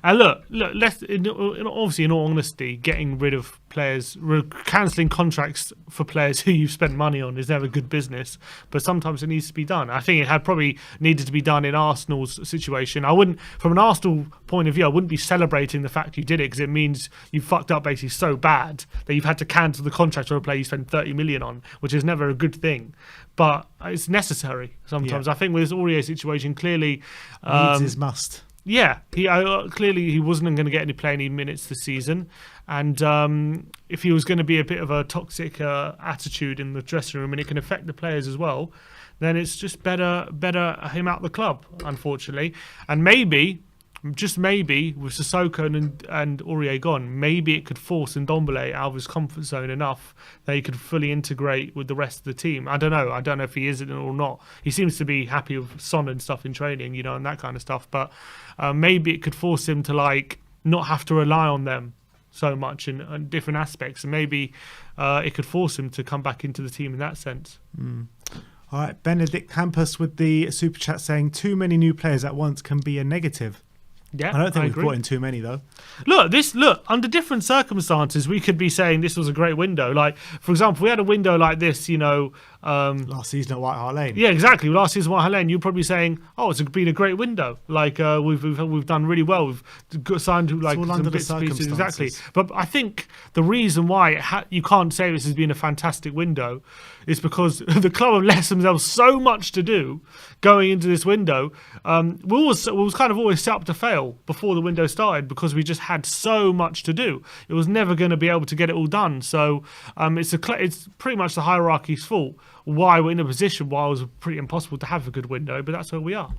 B: And look, let's obviously, in all honesty, getting rid of players, cancelling contracts for players who you've spent money on is never good business. But sometimes it needs to be done. I think it had probably needed to be done in Arsenal's situation. I wouldn't, from an Arsenal point of view, I wouldn't be celebrating the fact you did it because it means you fucked up basically so bad that you've had to cancel the contract of a player you spent 30 million on, which is never a good thing. But it's necessary sometimes.
A: Yeah.
B: I think with this Aurier situation, clearly
A: Needs is must.
B: yeah, he clearly he wasn't going to get play any minutes this season, and if he was going to be a bit of a toxic attitude in the dressing room and it can affect the players as well, then it's just better him out the club, unfortunately. And maybe, just maybe, with Sissoko and Aurier gone, maybe it could force Ndombele out of his comfort zone enough that he could fully integrate with the rest of the team. I don't know if he is or not. He seems to be happy with Son and stuff in training, and that kind of stuff. But maybe it could force him to not have to rely on them so much in different aspects, and maybe it could force him to come back into the team in that sense.
A: All right, Benedict Campus with the super chat saying too many new players at once can be a negative.
B: Yeah,
A: I don't think we've
B: agree.
A: brought in too many though.
B: Look, under different circumstances, we could be saying this was a great window. Like, for example, we had a window like this,
A: Last season at White Hart Lane.
B: yeah, exactly. Last season, White Hart Lane, you're probably saying, "Oh, it's been a great window. Like, we've done really well. We've signed like
A: all
B: some
A: under the
B: bits and pieces." Exactly.
A: circumstances.
B: But I think the reason why you can't say this has been a fantastic window is because the club have left themselves so much to do going into this window. We was kind of always set up to fail before the window started because we just had so much to do. It was never going to be able to get it all done. So it's pretty much the hierarchy's fault why we're in a position why it was pretty impossible to have a good window, but that's where we are.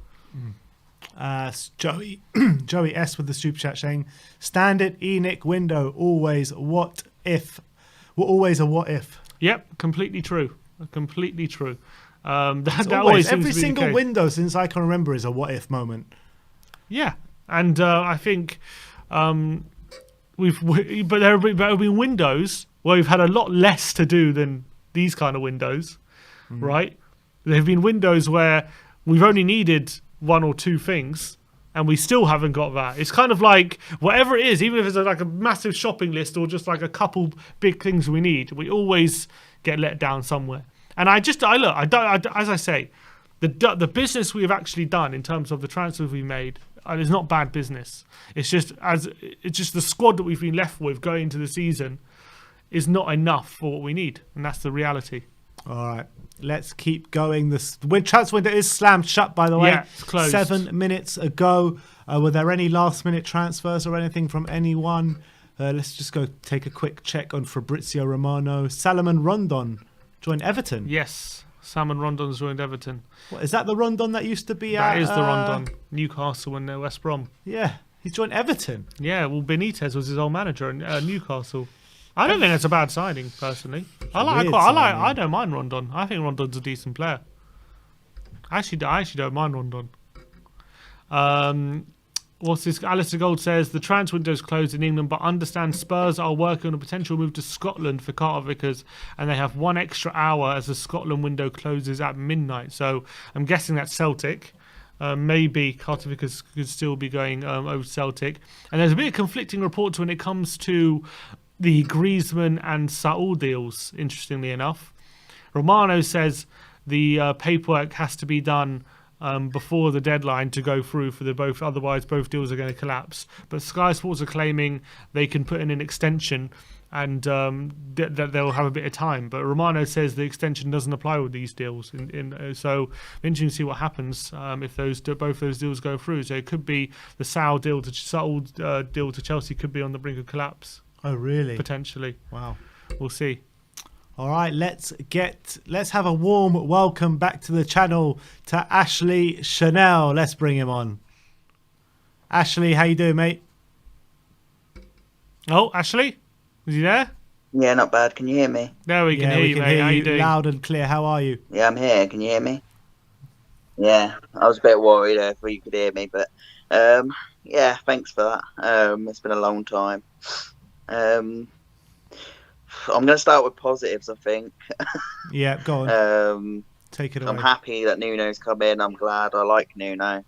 A: Joey S with the super chat saying standard ENIC window always what if. Well, always a what if.
B: Yep, completely true. Completely true. That
A: Always,
B: always seems
A: every
B: to be the
A: single
B: case.
A: window since I can remember is a what if moment.
B: Yeah, and I think but there have been windows where we've had a lot less to do than these kind of windows, right? There have been windows where we've only needed one or two things and we still haven't got that. It's kind of like whatever it is, even if it's like a massive shopping list or just like a couple big things we need, we always get let down somewhere. And as I say, the business we have actually done in terms of the transfers we made is not bad business. It's just the squad that we've been left with going into the season is not enough for what we need, and that's the reality.
A: All right, let's keep going. The transfer window is slammed shut, by the way.
B: Yeah, it's closed.
A: 7 minutes ago. Were there any last-minute transfers or anything from anyone? Let's just go take a quick check on Fabrizio Romano. Salomon Rondon joined Everton.
B: Yes, Salmon Rondon's joined Everton.
A: What, is that the Rondon that used to be
B: That
A: at...
B: is the Rondon. Newcastle and West Brom.
A: Yeah, he's joined Everton.
B: Yeah, well, Benitez was his old manager at Newcastle. I don't think that's a bad signing, personally. I don't mind Rondon. I think Rondon's a decent player. I actually don't mind Rondon. What's this? Alistair Gold says the transfer window is closed in England, but understand Spurs are working on a potential move to Scotland for Carter Vickers, and they have 1 extra hour as the Scotland window closes at midnight. So I'm guessing that's Celtic. Maybe Carter Vickers could still be going over to Celtic. And there's a bit of conflicting reports when it comes to the Griezmann and Saul deals, interestingly enough. Romano says the paperwork has to be done before the deadline to go through for the both, otherwise both deals are going to collapse. But Sky Sports are claiming they can put in an extension and that they'll have a bit of time. But Romano says the extension doesn't apply with these deals. So interesting to see what happens if both those deals go through. So it could be the Saul deal to Chelsea could be on the brink of collapse.
A: Oh, really?
B: Potentially.
A: Wow.
B: We'll see.
A: All right, let's have a warm welcome back to the channel to Ashley Chanel. Let's bring him on. Ashley, how you doing, mate?
B: Oh, Ashley? Is he there?
G: Yeah, not bad. Can you hear me?
B: There we can hear you, mate. How you doing?
A: Loud and clear. How are you?
G: Yeah, I'm here. Can you hear me? Yeah, I was a bit worried if you could hear me, but yeah, thanks for that. It's been a long time. I'm going to start with positives, I think.
A: Yeah, go on. Take it away.
G: I'm happy that Nuno's come in. I'm glad. I like Nuno.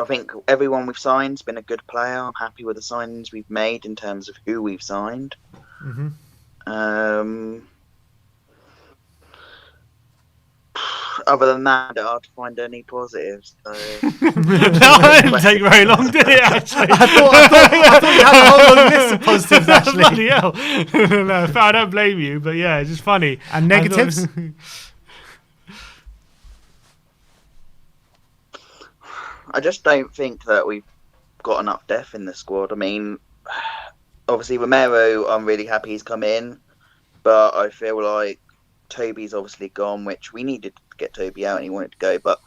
G: I think everyone we've signed's been a good player. I'm happy with the signings we've made in terms of who we've signed. Other than that, it's hard to find any positives. So.
B: That didn't take very long, did it? Actually,
A: I thought you had a whole long list of positives, actually.
B: Bloody hell. No, I don't blame you, but yeah, it's just funny.
A: And negatives?
G: I just don't think that we've got enough depth in the squad. I mean, obviously Romero, I'm really happy he's come in, but I feel like Toby's obviously gone, which we needed to get Toby out and he wanted to go, but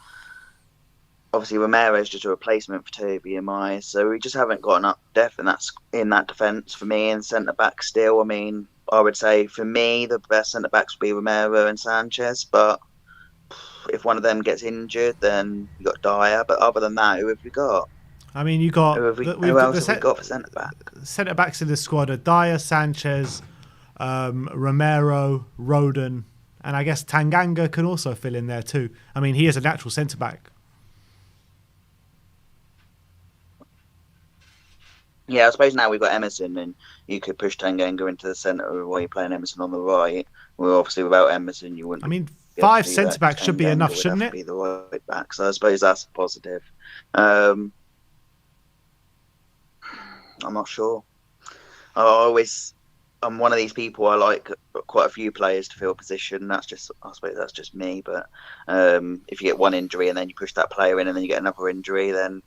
G: obviously Romero's just a replacement for Toby in my eyes, so we just haven't got enough depth in that defence for me. And centre back still, I mean, I would say for me the best centre backs would be Romero and Sanchez, but if one of them gets injured, then you got Dyer. But other than that, who have we got?
A: I mean, you got
G: who else have we got for centre back?
A: Centre backs in the squad are Dyer, Sanchez, Romero, Roden, and I guess Tanganga can also fill in there too. I mean, he is a natural centre back.
G: Yeah, I suppose now we've got Emerson, and you could push Tanganga into the centre while you're playing Emerson on the right. Well, obviously without Emerson, you wouldn't.
A: I mean, 5 centre backs should be enough, shouldn't it?
G: Be the right back, so I suppose that's a positive. I'm not sure. I'm one of these people. I like quite a few players to fill a position. I suppose that's just me. But if you get one injury and then you push that player in, and then you get another injury, then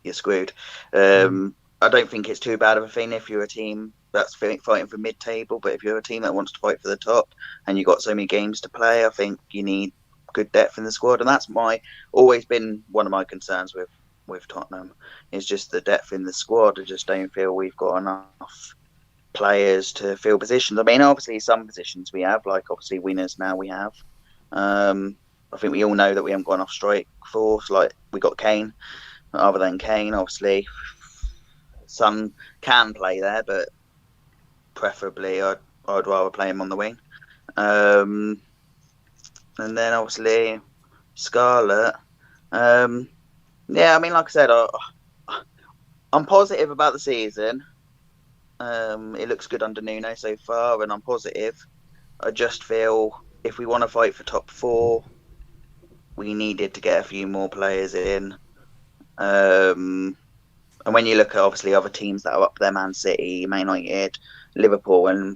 G: you're screwed. I don't think it's too bad of a thing if you're a team that's fighting for mid-table. But if you're a team that wants to fight for the top and you've got so many games to play, I think you need good depth in the squad, and that's always been one of my concerns with Tottenham. Is just the depth in the squad. I just don't feel we've got enough players to fill positions. I mean, obviously some positions we have, like obviously winners now we have. I think we all know that we haven't got enough strike force. Like we got Kane. Other than Kane, obviously, Son can play there, but preferably I'd rather play him on the wing. And then obviously Scarlett. Yeah, I mean, like I said, I'm positive about the season. It looks good under Nuno so far, and I'm positive. I just feel if we want to fight for top 4, we needed to get a few more players in. And when you look at obviously other teams that are up there, Man City, Man United, Liverpool, and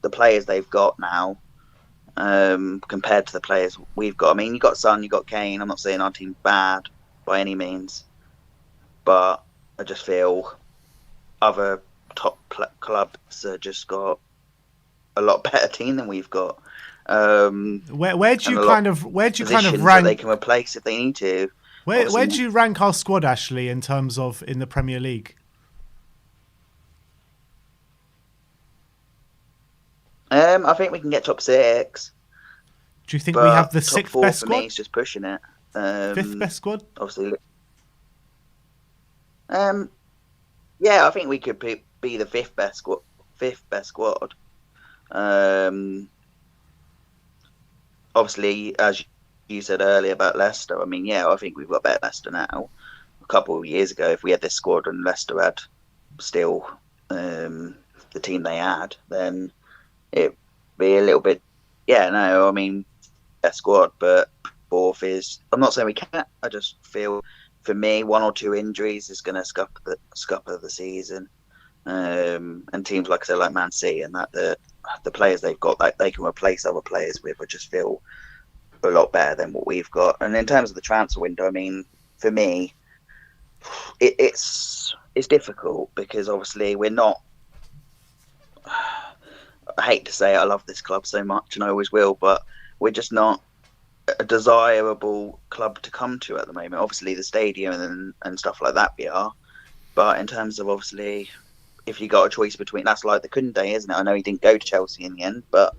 G: the players they've got now, compared to the players we've got. I mean, you got Son, you got Kane. I'm not saying our team's bad by any means, but I just feel other top clubs have just got a lot better team than we've got.
A: Where do you kind of rank?
G: They can replace if they need to.
A: Where do you rank our squad, Ashley, in terms of in the Premier League?
G: I think we can get top 6.
A: Do you think we have the 6th best
G: for
A: squad?
G: Me, it's just pushing it.
A: 5th best squad?
G: Obviously. Yeah, I think we could be the 5th best squad. 5th best squad. Obviously, as you said earlier about Leicester, I mean, yeah, I think we've got better Leicester now. A couple of years ago, if we had this squad and Leicester had still the team they had, then it'd be a little bit. Yeah, no, I mean, best squad, but 4th is. I'm not saying we can't. I just feel, for me, 1 or 2 injuries is going to scupper the season. And teams like I said, like Man City, and that the players they've got, like they can replace other players with, I just feel a lot better than what we've got. And in terms of the transfer window, I mean, for me, it's difficult because obviously we're not. I hate to say it, I love this club so much, and I always will, but we're just not a desirable club to come to at the moment. Obviously, the stadium and stuff like that we are, but in terms of obviously, if you got a choice between, that's like the Koundé, isn't it? I know he didn't go to Chelsea in the end, but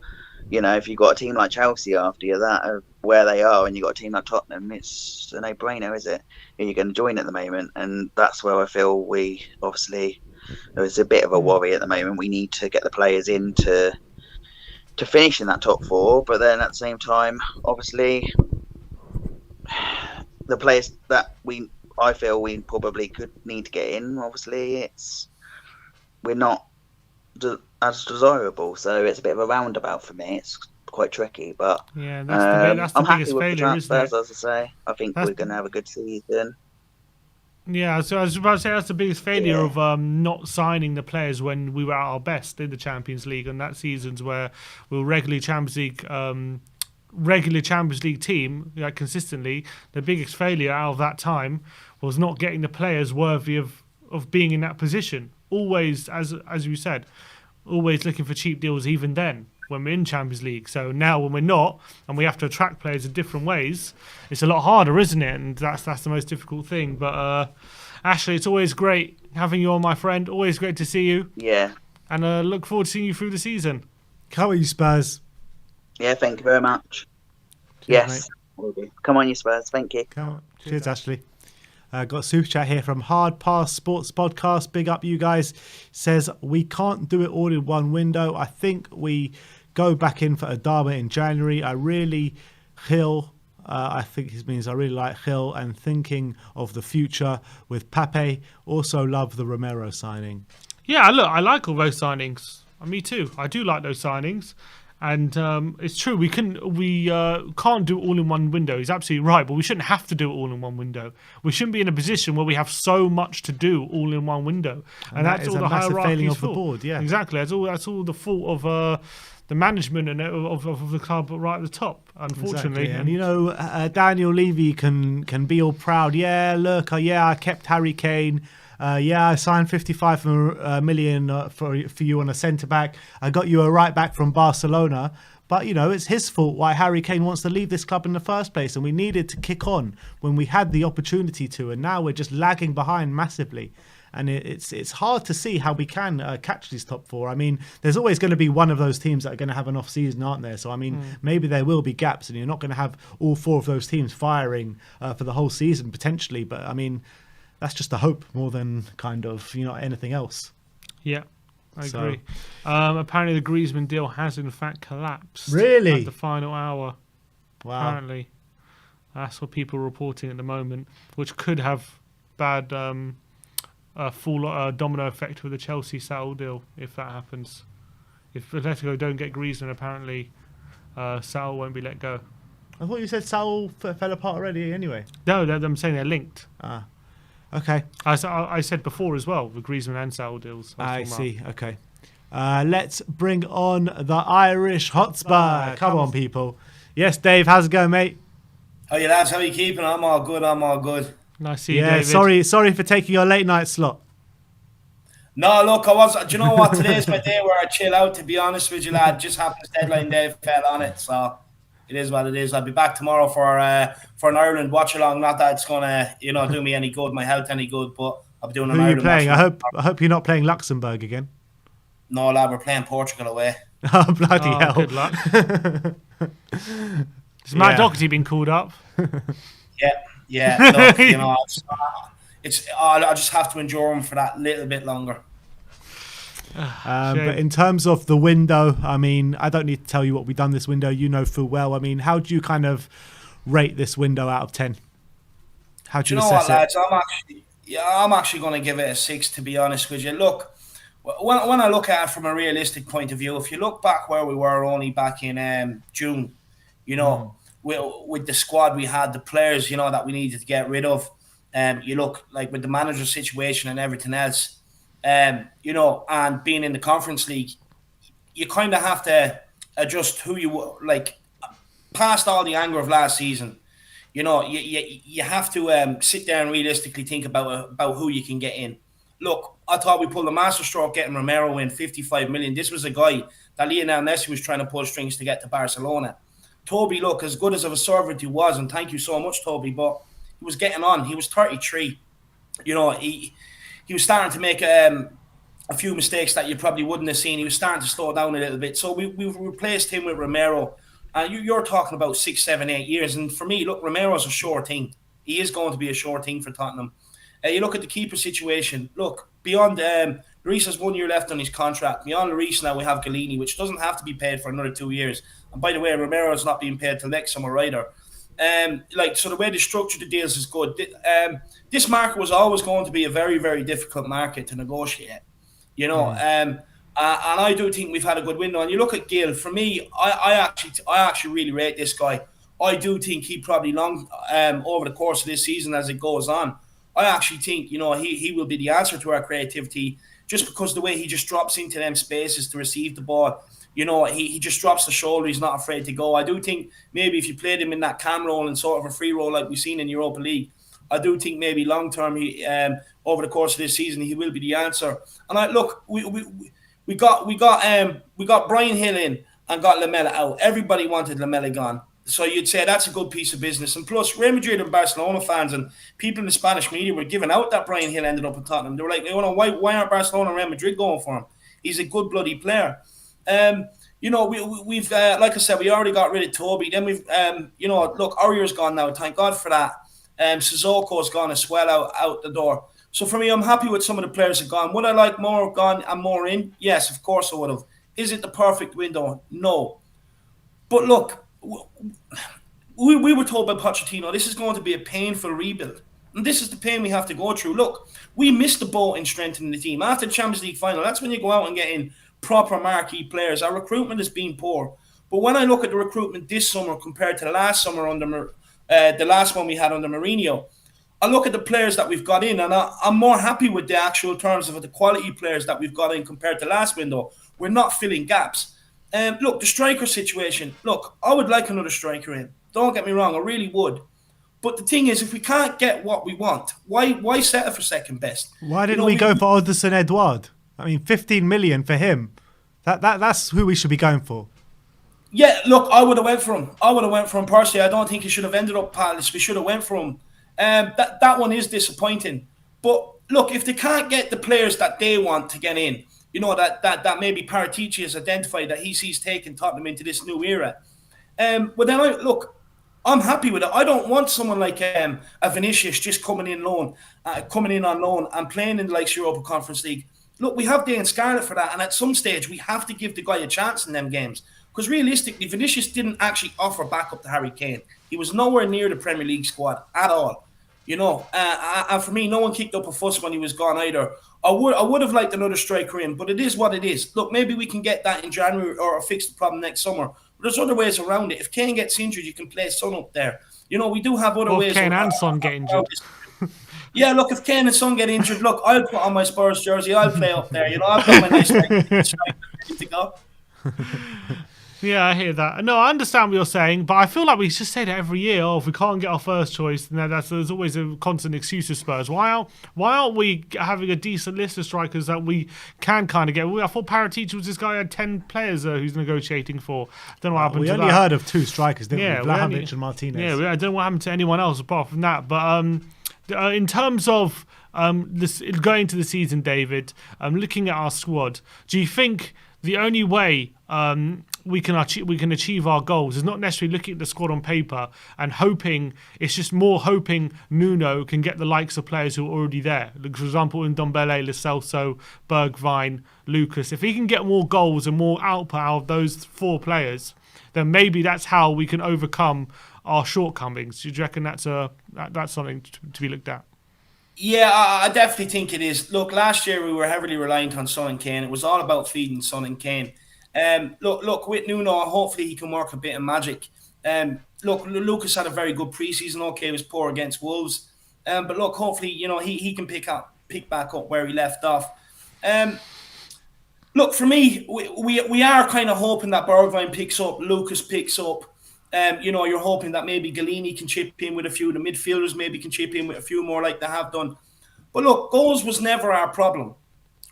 G: you know, if you've got a team like Chelsea after you that, where they are, and you've got a team like Tottenham, it's a no-brainer, is it? And you're going to join at the moment, and that's where I feel we obviously there's a bit of a worry at the moment. We need to get the players in to finish in that top 4, but then at the same time, obviously, the players that I feel we probably could need to get in. Obviously, we're not as desirable, so it's a bit of a roundabout for me. It's quite tricky, but
B: Yeah, that's the
G: I'm happy
B: biggest
G: with the
B: failure, isn't it?
G: transfers, as I say. I think
B: That's
G: we're going to have a good season.
B: Yeah, so I was about to say that's the biggest failure
G: Yeah.
B: of not signing the players when we were at our best in the Champions League, and that seasons where we were regular Champions League team, like consistently. The biggest failure out of that time was not getting the players worthy of being in that position. Always, as you said, always looking for cheap deals. Even then, when we're in Champions League. So now when we're not, and we have to attract players in different ways, it's a lot harder, isn't it? And that's the most difficult thing. But Ashley, it's always great having you on, my friend. Always great to see you.
G: Yeah.
B: And look forward to seeing you through the season.
A: Come on, you Spurs.
G: Yeah, thank you very much. Yes. Will do. Come on, you Spurs. Thank you.
A: Come on. Cheers, Ashley. Got a super chat here from Hard Pass Sports Podcast. Big up, you guys. Says, we can't do it all in one window. I think we go back in for Adama in January. I really I think this means I really like Hill and thinking of the future with Pape. Also love the Romero signing.
B: Yeah, look, I like all those signings. Me too. I do like those signings. And it's true, we can't do it all in one window. He's absolutely right, but we shouldn't have to do it all in one window. We shouldn't be in a position where we have so much to do all in one window, and that's all the
A: failing of the
B: fault.
A: board. Yeah,
B: exactly. That's all the fault of the management and of the club right at the top. Unfortunately,
A: exactly. And Daniel Levy can be all proud. Yeah, look, I kept Harry Kane. I signed 55 million for you on a centre back. I got you a right back from Barcelona. But, it's his fault why Harry Kane wants to leave this club in the first place. And we needed to kick on when we had the opportunity to. And now we're just lagging behind massively. And it's hard to see how we can catch these top four. I mean, there's always going to be one of those teams that are going to have an off season, aren't there? So, I mean, maybe there will be gaps and you're not going to have all four of those teams firing for the whole season potentially. But, I mean, that's just a hope more than kind of, anything else.
B: Yeah, I agree. Apparently the Griezmann deal has in fact collapsed.
A: Really?
B: At the final hour.
A: Wow.
B: Apparently. That's what people are reporting at the moment, which could have bad full domino effect with the Chelsea Saul deal if that happens. If Atletico don't get Griezmann, apparently Saul won't be let go.
A: I thought you said Saul fell apart already anyway.
B: No, I'm saying they're linked.
A: Okay.
B: I said before as well, the Griezmann and Saul deals.
A: I see. Okay. Let's bring on the Irish Hotspur. Come on, people. Yes, Dave, how's it going, mate?
H: How you lads? How you keeping? I'm all good.
B: Nice to see you, David.
A: Sorry for taking your late night slot.
H: No, look, do you know what? Today's my day where I chill out, to be honest with you, lad. Just happens deadline day fell on it, so it is what it is. I'll be back tomorrow for an Ireland watch along. Not that it's gonna, do me any good, my health any good, but I'll be doing an Ireland.
A: Who are you playing? I hope you're not playing Luxembourg again.
H: No, lad, we're playing Portugal away.
A: Oh, bloody hell!
B: Good luck. Has Matt Doherty been called up?
H: Yeah. Look, I just have to endure him for that little bit longer.
A: But in terms of the window, I mean, I don't need to tell you what we've done this window. You know full well. I mean, how do you kind of rate this window out of 10? How do you assess
H: lads? I'm actually going to give it a 6, to be honest with you. Look, when I look at it from a realistic point of view, if you look back where we were only back in June, with the squad we had, the players, that we needed to get rid of, you look like with the manager situation and everything else, and being in the Conference League, you kind of have to adjust who you like. Past all the anger of last season, you have to sit there and realistically think about who you can get in. Look, I thought we pulled a masterstroke getting Romero in 55 million. This was a guy that Lionel Messi was trying to pull strings to get to Barcelona. Toby, look, as good as of a servant he was, and thank you so much, Toby, but he was getting on. He was 33. He was starting to make a few mistakes that you probably wouldn't have seen. He was starting to slow down a little bit. So we replaced him with Romero. You're talking about 6, 7, 8 years. And for me, look, Romero's a sure thing. He is going to be a sure thing for Tottenham. You look at the keeper situation. Look, beyond Lloris has 1 year left on his contract. Beyond Lloris now we have Galini, which doesn't have to be paid for another 2 years. And by the way, Romero's not being paid till next summer either. So the way they structure the deals is good. This market was always going to be a very, very difficult market to negotiate. And I do think we've had a good window. And you look at Gill. For me, I actually really rate this guy. I do think he probably over the course of this season as it goes on. I actually think he will be the answer to our creativity, just because the way he just drops into them spaces to receive the ball. He just drops the shoulder. He's not afraid to go. I do think maybe if you played him in that cam role and sort of a free role like we've seen in Europa League, I do think maybe long term over the course of this season he will be the answer. And we got Brian Hill in and got Lamela out. Everybody wanted Lamela gone. So you'd say that's a good piece of business. And plus, Real Madrid and Barcelona fans and people in the Spanish media were giving out that Brian Hill ended up at Tottenham. They were like, why aren't Barcelona and Real Madrid going for him? He's a good bloody player. We've like I said, we already got rid of Toby. Then we've, look, Aurier's gone now. Thank God for that. Sissoko's gone as well out the door. So for me, I'm happy with some of the players that have gone. Would I like more gone and more in? Yes, of course I would have. Is it the perfect window? No. But look, we were told by Pochettino this is going to be a painful rebuild. And this is the pain we have to go through. Look, we missed the boat in strengthening the team. After the Champions League final, that's when you go out and get in proper marquee players. Our recruitment has been poor. But when I look at the recruitment this summer compared to the last summer under the last one we had under Mourinho, I look at the players that we've got in, and I'm more happy with the actual terms of the quality players that we've got in compared to last window. We're not filling gaps. Look, the striker situation. Look, I would like another striker in. Don't get me wrong, I really would. But the thing is, if we can't get what we want, why settle for second best?
A: Why didn't we go for Odison Edouard? I mean, 15 million for him. That's who we should be going for.
H: Yeah, look, I would have went for him. Personally. I don't think he should have ended up Palace. We should have went for him. That one is disappointing. But look, if they can't get the players that they want to get in, that maybe Paratici has identified that he sees taking Tottenham into this new era. But then I'm happy with it. I don't want someone like a Vinicius just coming in on loan and playing in the likes of Europa Conference League. Look, we have Dane Scarlett for that, and at some stage we have to give the guy a chance in them games. Because realistically, Vinicius didn't actually offer backup to Harry Kane. He was nowhere near the Premier League squad at all. And for me, no one kicked up a fuss when he was gone either. I would have liked another striker in, but it is what it is. Look, maybe we can get that in January or fix the problem next summer. But there's other ways around it. If Kane gets injured, you can play Son up there. We do have other ways.
B: Kane and Son get injured.
H: Yeah, look, if Kane and Son get injured, look, I'll put on my Spurs jersey. I'll play up there. I'll put my nice striker ready to go.
B: Yeah, I hear that. No, I understand what you're saying, but I feel like we just say that every year. Oh, if we can't get our first choice, then there's always a constant excuse of Spurs. Why aren't we having a decent list of strikers that we can kind of get? I thought Paratici was this guy who had 10 players who's negotiating for. I don't know what happened to that.
A: We only heard of 2 strikers, didn't we? Vlahovic and Martinez.
B: Yeah, I don't know what happened to anyone else apart from that. But in terms of going into the season, David, looking at our squad, do you think the only way we can achieve our goals is not necessarily looking at the squad on paper and hoping? It's just more hoping Nuno can get the likes of players who are already there. Like, for example, Ndombele, Lo Celso, Bergwijn, Lucas. If he can get more goals and more output out of those 4 players, then maybe that's how we can overcome our shortcomings. Do you reckon that's something to be looked at?
H: Yeah, I definitely think it is. Look, last year we were heavily reliant on Son and Kane. It was all about feeding Son and Kane. Look, with Nuno, hopefully he can work a bit of magic. Look, Lucas had a very good preseason. Okay, he was poor against Wolves. But look, hopefully, he can pick back up where he left off. Look, for me, we are kind of hoping that Bergwijn picks up, Lucas picks up. You're hoping that maybe Galini can chip in with a few. The midfielders maybe can chip in with a few more like they have done. But look, goals was never our problem.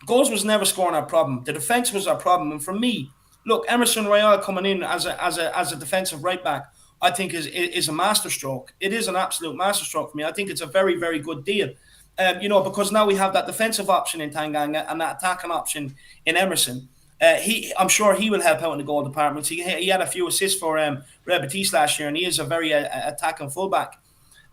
H: Goals was never scoring our problem. The defence was our problem. And for me, look, Emerson Royale coming in as a defensive right back, I think is a masterstroke. It is an absolute masterstroke for me. I think it's a very, very good deal. Because now we have that defensive option in Tanganga and that attacking option in Emerson. I'm sure he will help out in the goal department. He had a few assists for Real Betis last year, and he is a very attacking fullback.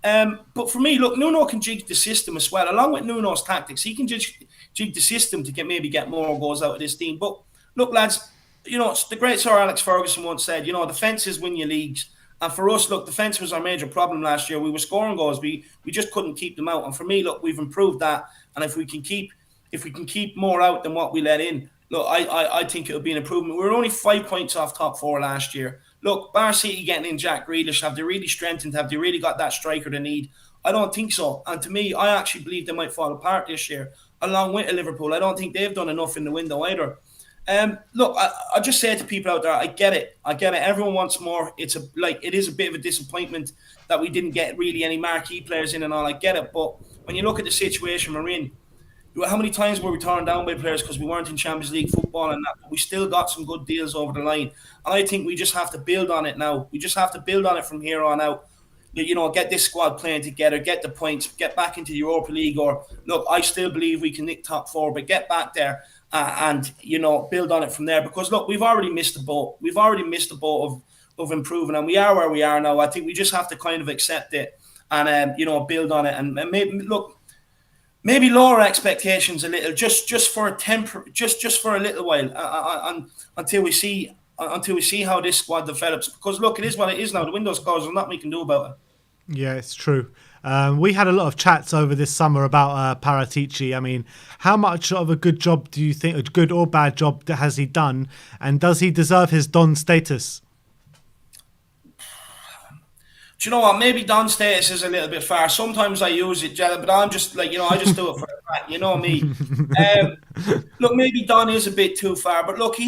H: But for me, look, Nuno can jig the system as well. Along with Nuno's tactics, he can jig the system to get more goals out of this team. But look, lads, the great Sir Alex Ferguson once said, defences win your leagues And for us, look, defence was our major problem last year. We were scoring goals, we just couldn't keep them out. And for me, look, we've improved that. And if we can keep more out than what we let in, look, I think it'll be an improvement. We were only 5 points off top four last year. Look, Bar City getting in Jack Grealish, have they really strengthened? Have they really got that striker they need? I don't think so. And to me, I actually believe they might fall apart this year, along with Liverpool. I don't think they've done enough in the window either. Look, I just say to people out there, I get it. Everyone wants more. It is a bit of a disappointment that we didn't get really any marquee players in and all. I get it. But when you look at the situation we're in, how many times were we turned down by players because we weren't in Champions League football and that? But we still got some good deals over the line. And I think we just have to build on it now. We just have to build on it from here on out. You know, get this squad playing together, get the points, get back into the Europa League. Or, look, I still believe we can nick top four, but get back there and, you know, build on it from there. Because, look, we've already missed the boat. We've already missed the boat of improving. And we are where we are now. I think we just have to kind of accept it and, you know, build on it. And maybe, look, maybe lower expectations a little, just for a little while, until we see how this squad develops. Because look, it is what it is now. The window's closed. There's nothing we can do about it.
A: Yeah, it's true. We had a lot of chats over this summer about Paratici. I mean, how much of a good job do you think, a good or bad job, has he done, and does he deserve his Don status?
H: Do you know what? Maybe Don status is a little bit far. Sometimes I use it, but I'm just like, you know, I just do it for the fact. You know me. Look, maybe Don is a bit too far, but look, he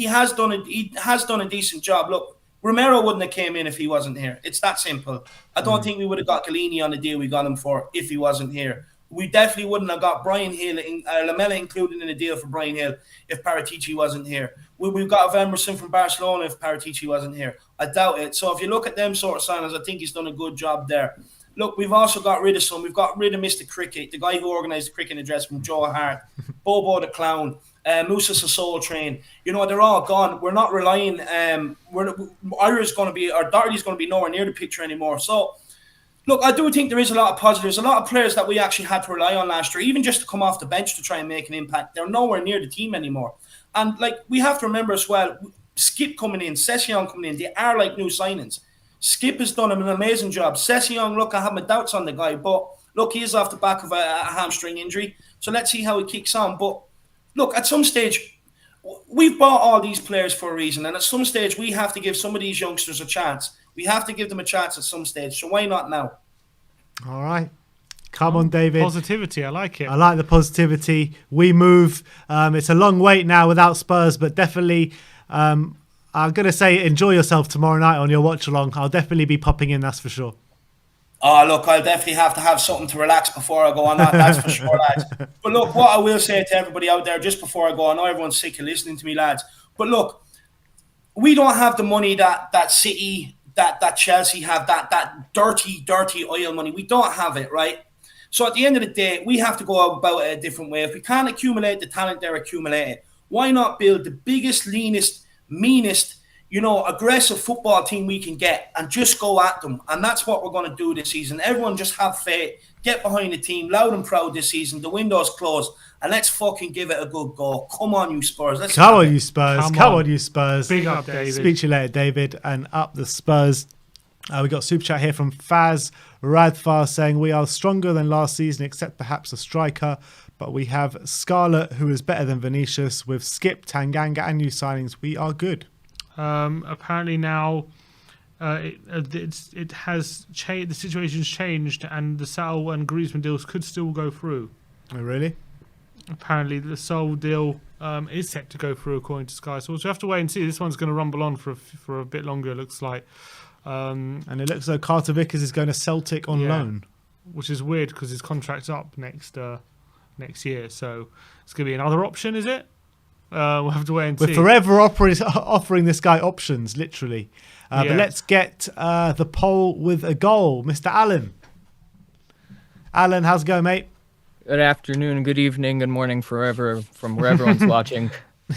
H: has done a decent job. Look, Romero wouldn't have came in if he wasn't here. It's that simple. I don't think we would have got Galini on the deal we got him for if he wasn't here. We definitely wouldn't have got Brian Hill, Lamela included in the deal for Brian Hill if Paratici wasn't here. We've got Emerson from Barcelona if Paratici wasn't here. I doubt it. So if you look at them sort of signings, I think he's done a good job there. Look, we've also got rid of some. We've got rid of Mr. Cricket, the guy who organised the cricket address from Joe Hart, Bobo the Clown, Musa Sissole Train. You know, they're all gone. We're not relying. Aurier's going to be, or Doherty's going to be nowhere near the picture anymore. So, look, I do think there is a lot of positives. A lot of players that we actually had to rely on last year, even just to come off the bench to try and make an impact, they're nowhere near the team anymore. And, like, we have to remember as well, Skip coming in, Session coming in, they are like new signings. Skip has done an amazing job. Session, look, I have my doubts on the guy, but look, he is off the back of a hamstring injury. So let's see how he kicks on. But look, at some stage, we've bought all these players for a reason. And at some stage, we have to give some of these youngsters a chance. We have to give them a chance at some stage. So why not now? All right.
A: Come on, David.
B: Positivity, I like it.
A: I like the positivity. We move. It's a long wait now without Spurs, but definitely, I'm going to say enjoy yourself tomorrow night on your watch along. I'll definitely be popping in, that's for sure.
H: Oh, look, I'll definitely have to have something to relax before I go on. That's for sure, lads. But look, what I will say to everybody out there just before I go on, I know everyone's sick of listening to me, lads. But look, we don't have the money that City, that Chelsea have, that dirty oil money. We don't have it, right? So at the end of the day, we have to go about it a different way. If we can't accumulate the talent they're accumulating, why not build the biggest, leanest, meanest, aggressive football team we can get and just go at them? And that's what we're going to do this season. Everyone just have faith, get behind the team, loud and proud this season. The window's closed, and let's fucking give it a good go. Come on, you Spurs.
A: Come on, you Spurs. Come on, you Spurs.
B: Big up, David.
A: Speak to you later, David, and up the Spurs. We got a super chat here from Faz Radfar saying, we are stronger than last season, except perhaps a striker, but we have Scarlett, who is better than Vinicius. With Skip, Tanganga, and new signings, we are good.
B: Apparently now it has changed. The situation's changed, and the Sal and Griezmann deals could still go through.
A: Oh, really?
B: Apparently, the Sol deal is set to go through, according to Sky. So we'll have to wait and see. This one's going to rumble on for a bit longer, it looks like.
A: And it looks like Carter Vickers is going to Celtic on loan,
B: which is weird because his contract's up next year. So it's going to be another option, is it? We'll have to wait and see.
A: We're forever offering this guy options, literally. But let's get the poll with a goal. Mr. Allen. Alan, how's it going, mate?
I: Good afternoon, good evening, good morning, from wherever everyone's watching.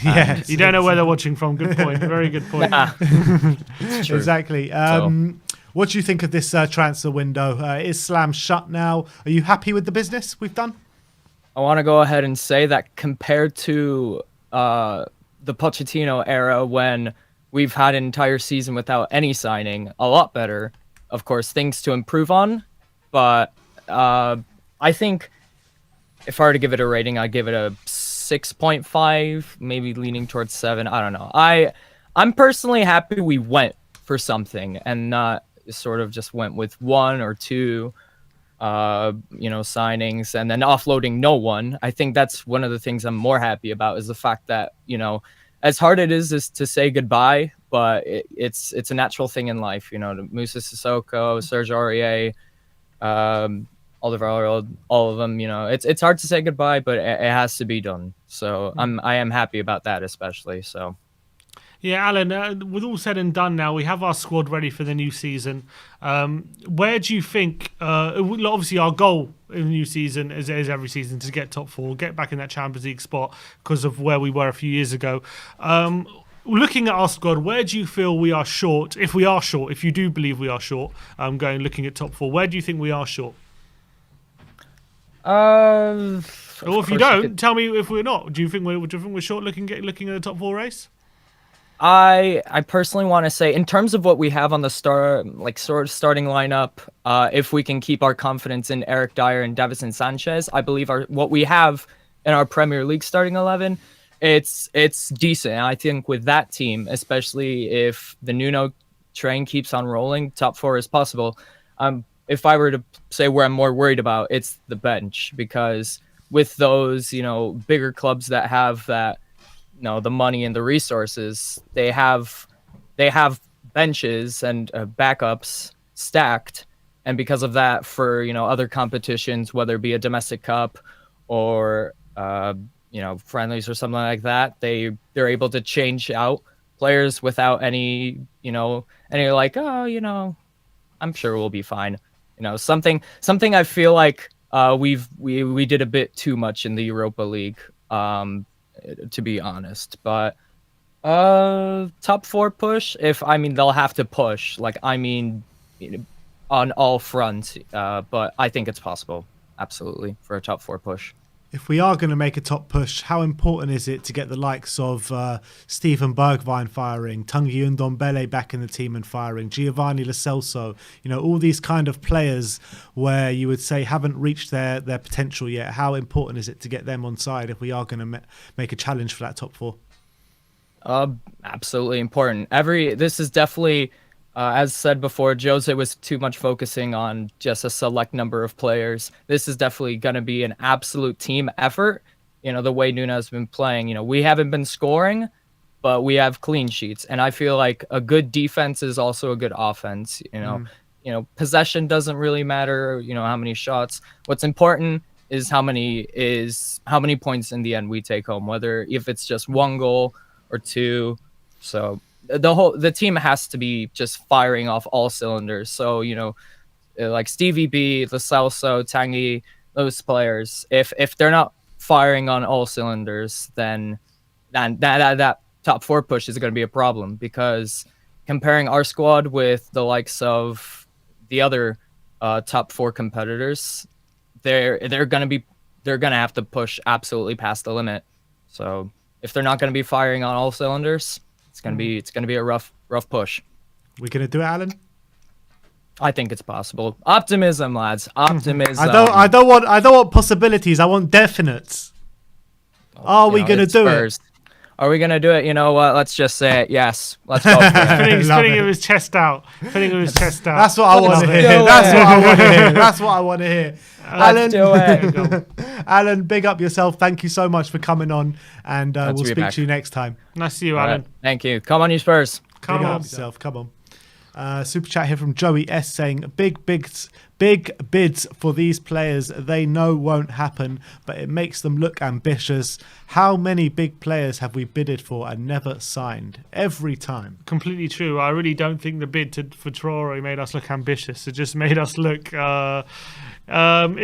A: Yeah,
B: you don't know where they're watching from. Good point. Very good point.
I: It's true.
A: Exactly. What do you think of this transfer window? Is Slam shut now? Are you happy with the business we've done?
I: I want to go ahead and say that compared to the Pochettino era, when we've had an entire season without any signing, a lot better. Of course, things to improve on, but I think if I were to give it a rating, I'd give it a 6.5, maybe leaning towards 7. I don't know. I'm personally happy we went for something and not sort of just went with 1 or 2 signings and then offloading no one. I think that's one of the things I'm more happy about, is the fact that, as hard it is to say goodbye, but it's a natural thing in life, Moussa Sissoko, Serge Aurier, Oliver, all of them, it's hard to say goodbye, but it has to be done. So I am happy about that, especially. So
B: yeah, Alan, with all said and done now, we have our squad ready for the new season. Where do you think, obviously our goal in the new season is every season to get top 4, get back in that Champions League spot because of where we were a few years ago. Looking at our squad, where do you feel we are short? If we are short, if you do believe we are short, looking at top 4, where do you think we are short? Or if you don't, tell me if we're not. Do you think we're short looking at the top 4 race?
I: I personally want to say, in terms of what we have on the starting lineup, if we can keep our confidence in Eric Dyer and Davison Sanchez, I believe what we have in our Premier League starting 11, it's decent. And I think with that team, especially if the Nuno train keeps on rolling, top 4 is possible. If I were to say where I'm more worried about, it's the bench, because with those, bigger clubs that have that, the money and the resources, they have benches and backups stacked, and because of that, for other competitions, whether it be a domestic cup or friendlies or something like that, they're able to change out players without any like, I'm sure we'll be fine. Something I feel like we did a bit too much in the Europa League, to be honest. But top 4 push, they'll have to push, on all fronts, but I think it's possible, absolutely, for a top 4 push.
A: If we are going to make a top push, how important is it to get the likes of Steven Bergwijn firing, Tanguy Ndombele back in the team and firing, Giovanni Lo Celso, all these kind of players where you would say haven't reached their potential yet? How important is it to get them on side if we are going to make a challenge for that top 4?
I: Absolutely important. This is definitely, as said before, Jose was too much focusing on just a select number of players. This is definitely going to be an absolute team effort. The way Nuno has been playing, we haven't been scoring, but we have clean sheets. And I feel like a good defense is also a good offense. Possession doesn't really matter, how many shots. What's important is how many points in the end we take home, whether if it's just 1 goal or 2. So the team has to be just firing off all cylinders. So, like Stevie B, Lo Celso, Tanguy, those players, if they're not firing on all cylinders, then that top 4 push is going to be a problem, because comparing our squad with the likes of the other top 4 competitors, they're going to have to push absolutely past the limit. So if they're not going to be firing on all cylinders, it's gonna be a rough push.
A: We gonna do it, Alan?
I: I think it's possible. Optimism, lads. Optimism.
A: I don't want possibilities. I want definites. Are we gonna do it?
I: Are we gonna do it? You know what? Let's just say it. Yes. Let's go for it.
B: Spinning his chest out.
A: That's what I want to hear. That's what I want to hear.
I: Let's do it.
A: Alan, big up yourself. Thank you so much for coming on, and we'll speak to you next time.
B: Nice to see you, Alan.
I: Right. Thank you. Come on, you Spurs.
A: Come on yourself. Come on. Super chat here from Joey S saying big bids for these players they know won't happen, but it makes them look ambitious. How many big players have we bidded for and never signed? Every time.
B: Completely true. I really don't think the bid for Traore made us look ambitious. It just made us look like
A: when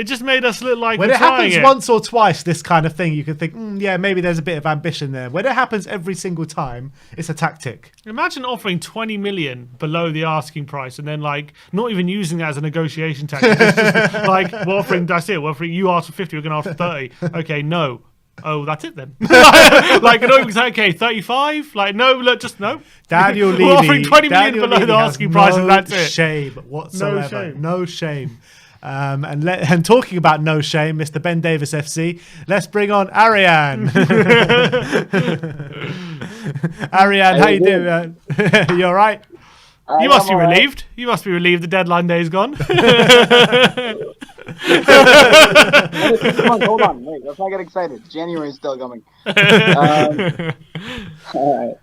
A: it happens once or twice, this kind of thing, you can think, yeah, maybe there's a bit of ambition there. When it happens every single time, it's a tactic.
B: Imagine offering 20 million below the asking price and then not even using that as a negotiation tactic. It's just we're offering, that's it. We're offering, you asked for 50, we're going to ask for 30. Okay, no. oh, that's it then. Like, you know, okay, 35. Like, no, look, just no.
A: Daniel Levy.
B: We're offering 20 million
A: Daniel
B: below
A: Levy
B: the
A: has
B: asking price, and that's it.
A: Shame whatsoever.
B: shame.
A: No shame. And talking about no shame, Mr. Ben Davis FC, let's bring on Ariane. Ariane, how you doing, man? You all right?
B: You must be relieved. You must be relieved the deadline day is gone.
J: Come on, hold on. Wait, let's not get excited. January is still coming. All right.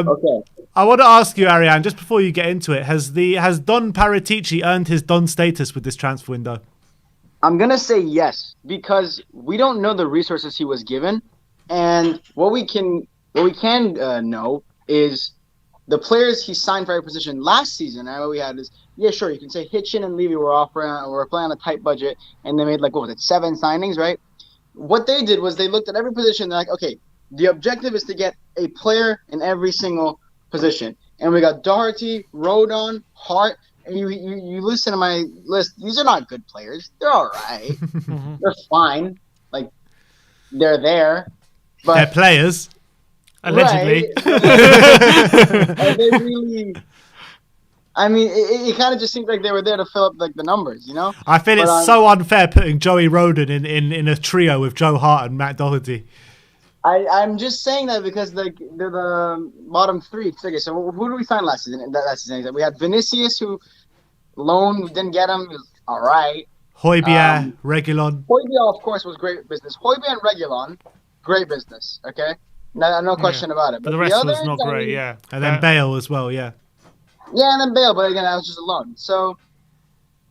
J: Okay.
A: I want to ask you, Ariane, just before you get into it, has Don Paratici earned his Don status with this transfer window?
J: I'm gonna say yes, because we don't know the resources he was given, and what we can know is the players he signed for every position last season. And what we had is, yeah, sure, you can say Hitchin and Levy were playing on a tight budget, and they made like, what was it, 7 signings, right? What they did was they looked at every position. They're like, okay, the objective is to get a player in every single position. And we got Doherty, Rodon, Hart, and you listen to my list. These are not good players. They're all right. They're fine. Like, they're there. But
A: they're players.
B: Allegedly.
J: Right? Are they really... I mean, it kind of just seems like they were there to fill up like the numbers, you know?
A: I feel it's so unfair putting Joey Rodon in a trio with Joe Hart and Matt Doherty.
J: I'm just saying that because like they're the bottom 3. Okay, so who did we sign last season? We had Vinicius, who loan, we didn't get him. He was all right.
A: Højbjerg, Reguilon.
J: Højbjerg, of course, was great business. Højbjerg and Reguilon, great business. Okay, no question about it.
B: But the rest was not great, yeah.
A: And then Bale as well, yeah.
J: Yeah, and then Bale, but again, that was just a loan. So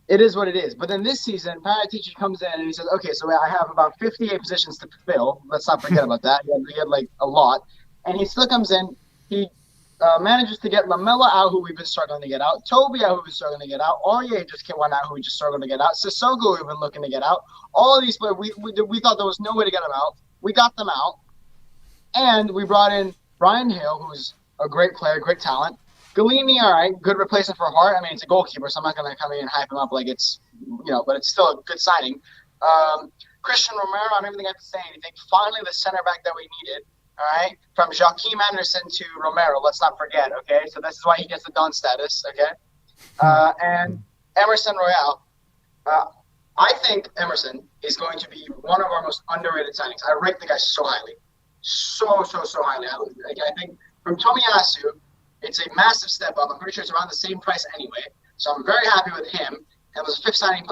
J: it is what it is. But then this season, Paratici comes in and he says, okay, so I have about 58 positions to fill. Let's not forget about that. He had like a lot. And he still comes in. He manages to get Lamela out, who we've been struggling to get out. Toby out, who we've been struggling to get out. Aurier just went out, who we just struggled to get out. Sissoko, we've been looking to get out. All of these players, we thought there was no way to get them out. We got them out. And we brought in Brian Hale, who's a great player, great talent. Galimi, all right, good replacement for Hart. I mean, it's a goalkeeper, so I'm not going to come in and hype him up like it's, but it's still a good signing. Christian Romero, I don't even think I have to say anything. Finally, the center back that we needed, all right, from Joaquim Anderson to Romero, let's not forget, okay? So this is why he gets the Don status, okay? And Emerson Royale. I think Emerson is going to be one of our most underrated signings. I rate the guy so highly. So highly. I think from Tomiyasu, it's a massive step up. I'm pretty sure it's around the same price anyway. So I'm very happy with him. And it was a 5th signing.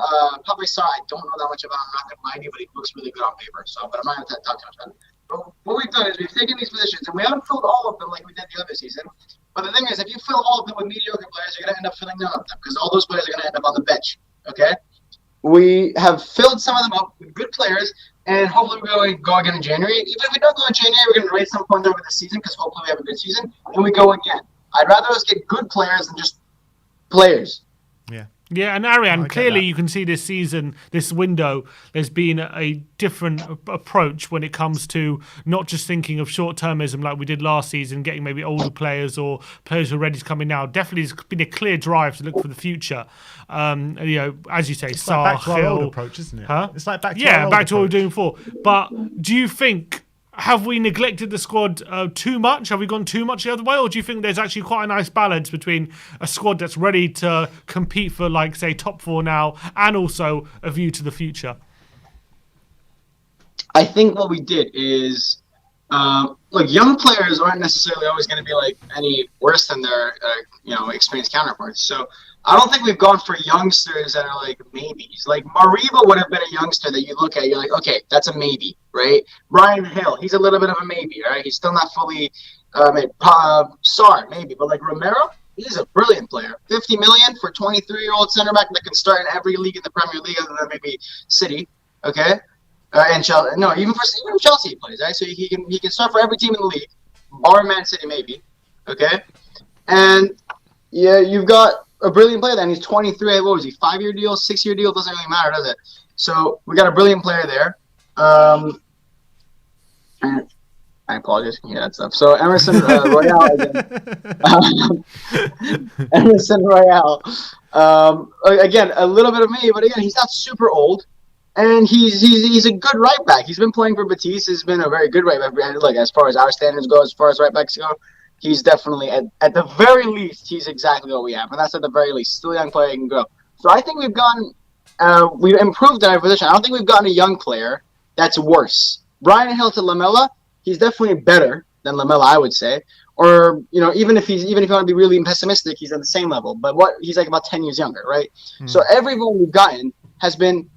J: Probably saw. I don't know that much about him. I'm not going to lie to you, but he looks really good on paper. So, but I'm not going to talk too much about it. But what we've done is we've taken these positions, and we haven't filled all of them like we did the other season. But the thing is, if you fill all of them with mediocre players, you're going to end up filling none of them because all those players are going to end up on the bench. Okay? We have filled some of them up with good players, and hopefully we'll go again in January. Even if we don't go in January, we're going to raise some points over the season because hopefully we have a good season, and we go again. I'd rather us get good players than just players.
A: Yeah.
B: Yeah, and Ariane, clearly you can see this season, this window, there's been a different approach when it comes to not just thinking of short-termism like we did last season, getting maybe older players or players who are ready to come in now. Definitely there's been a clear drive to look for the future. As you say,
A: it's like back to our old approach, isn't it?
B: Huh?
A: It's like back to our old
B: back to what we were
A: approach.
B: doing before. But do you think... Have we neglected the squad too much? Have we gone too much the other way? Or do you think there's actually quite a nice balance between a squad that's ready to compete for, like, say, top 4 now and also a view to the future?
J: I think what we did is, young players aren't necessarily always going to be, like, any worse than their, experienced counterparts. So I don't think we've gone for youngsters that are, like, maybes. Like, Mariba would have been a youngster that you look at, you're like, okay, that's a maybe, right? Brian Hill, he's a little bit of a maybe, right? He's still not fully made. Sarr, maybe. But, like, Romero, he's a brilliant player. 50 million for 23-year-old center back that can start in every league in the Premier League other than maybe City, okay? And Chelsea, no, even Chelsea he plays, right? So he can start for every team in the league, bar Man City maybe, okay? And, yeah, you've got a brilliant player then. He's 23. What was he? 5-year deal, 6-year deal? Doesn't really matter, does it? So we got a brilliant player there. And I apologize. Yeah, that stuff. So Emerson Royale again. Emerson Royale. Again, a little bit of me, but again, he's not super old. And he's a good right back. He's been playing for Betis. He's been a very good right back. And like as far as our standards go, as far as right backs go, he's definitely at the very least he's exactly what we have, and that's at the very least. Still a young player, he can grow. So I think we've improved in our position. I don't think we've gotten a young player that's worse. Brian Hill to Lamela, he's definitely better than Lamela, I would say. Or even if you want to be really pessimistic, he's at the same level. But he's like about 10 years younger, right? So everyone we've gotten has been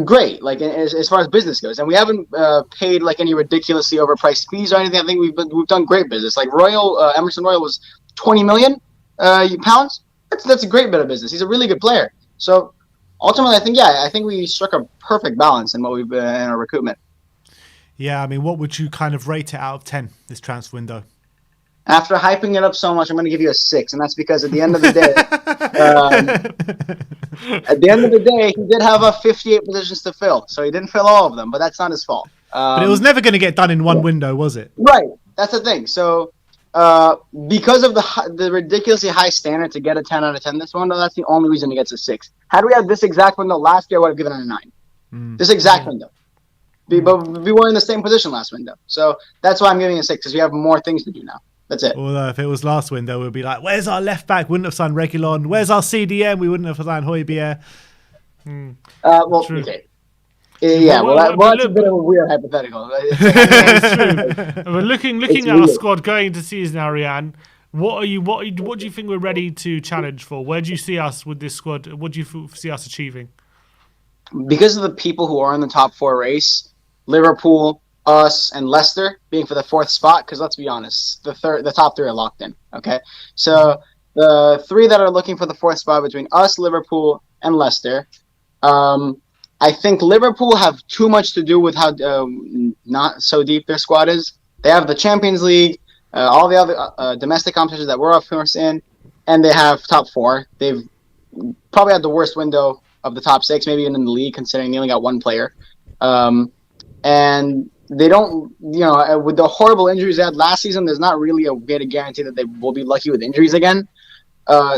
J: great, like as far as business goes, and we haven't paid like any ridiculously overpriced fees or anything. I think we've done great business. Like Emerson Royale was 20 million pounds. That's a great bit of business. He's a really good player. So ultimately, I think we struck a perfect balance in what we've been in our recruitment.
A: Yeah, I mean, what would you kind of rate it out of 10 this transfer window?
J: After hyping it up so much, I'm going to give you a 6, and that's because at the end of the day, he did have 58 positions to fill, so he didn't fill all of them, but that's not his fault.
A: But it was never going to get done in one window, was it?
J: Right, that's the thing. So because of the ridiculously high standard to get a 10 out of 10 this window, that's the only reason he gets a 6. Had we had this exact window last year, I would have given it a 9. This exact window. But we were in the same position last window, so that's why I'm giving it a 6, because we have more things to do now. That's it.
A: Although if it was last window, we'd be like, where's our left back? Wouldn't have signed Reguilon. Where's our CDM? We wouldn't have signed Aurier.
J: Okay. That's a bit of a weird hypothetical.
B: But looking at our squad going into season, Ariane, what do you think we're ready to challenge for? Where do you see us with this squad? What do you see us achieving?
J: Because of the people who are in the top 4 race, Liverpool, us, and Leicester being for the 4th spot, because let's be honest, the top 3 are locked in. Okay, so the 3 that are looking for the 4th spot between us, Liverpool, and Leicester, I think Liverpool have too much to do with how not so deep their squad is. They have the Champions League, all the other domestic competitions that we're of course in, and they have top 4. They've probably had the worst window of the top 6, maybe even in the league, considering they only got 1 player. And they don't, with the horrible injuries they had last season, there's not really a way to guarantee that they will be lucky with injuries again.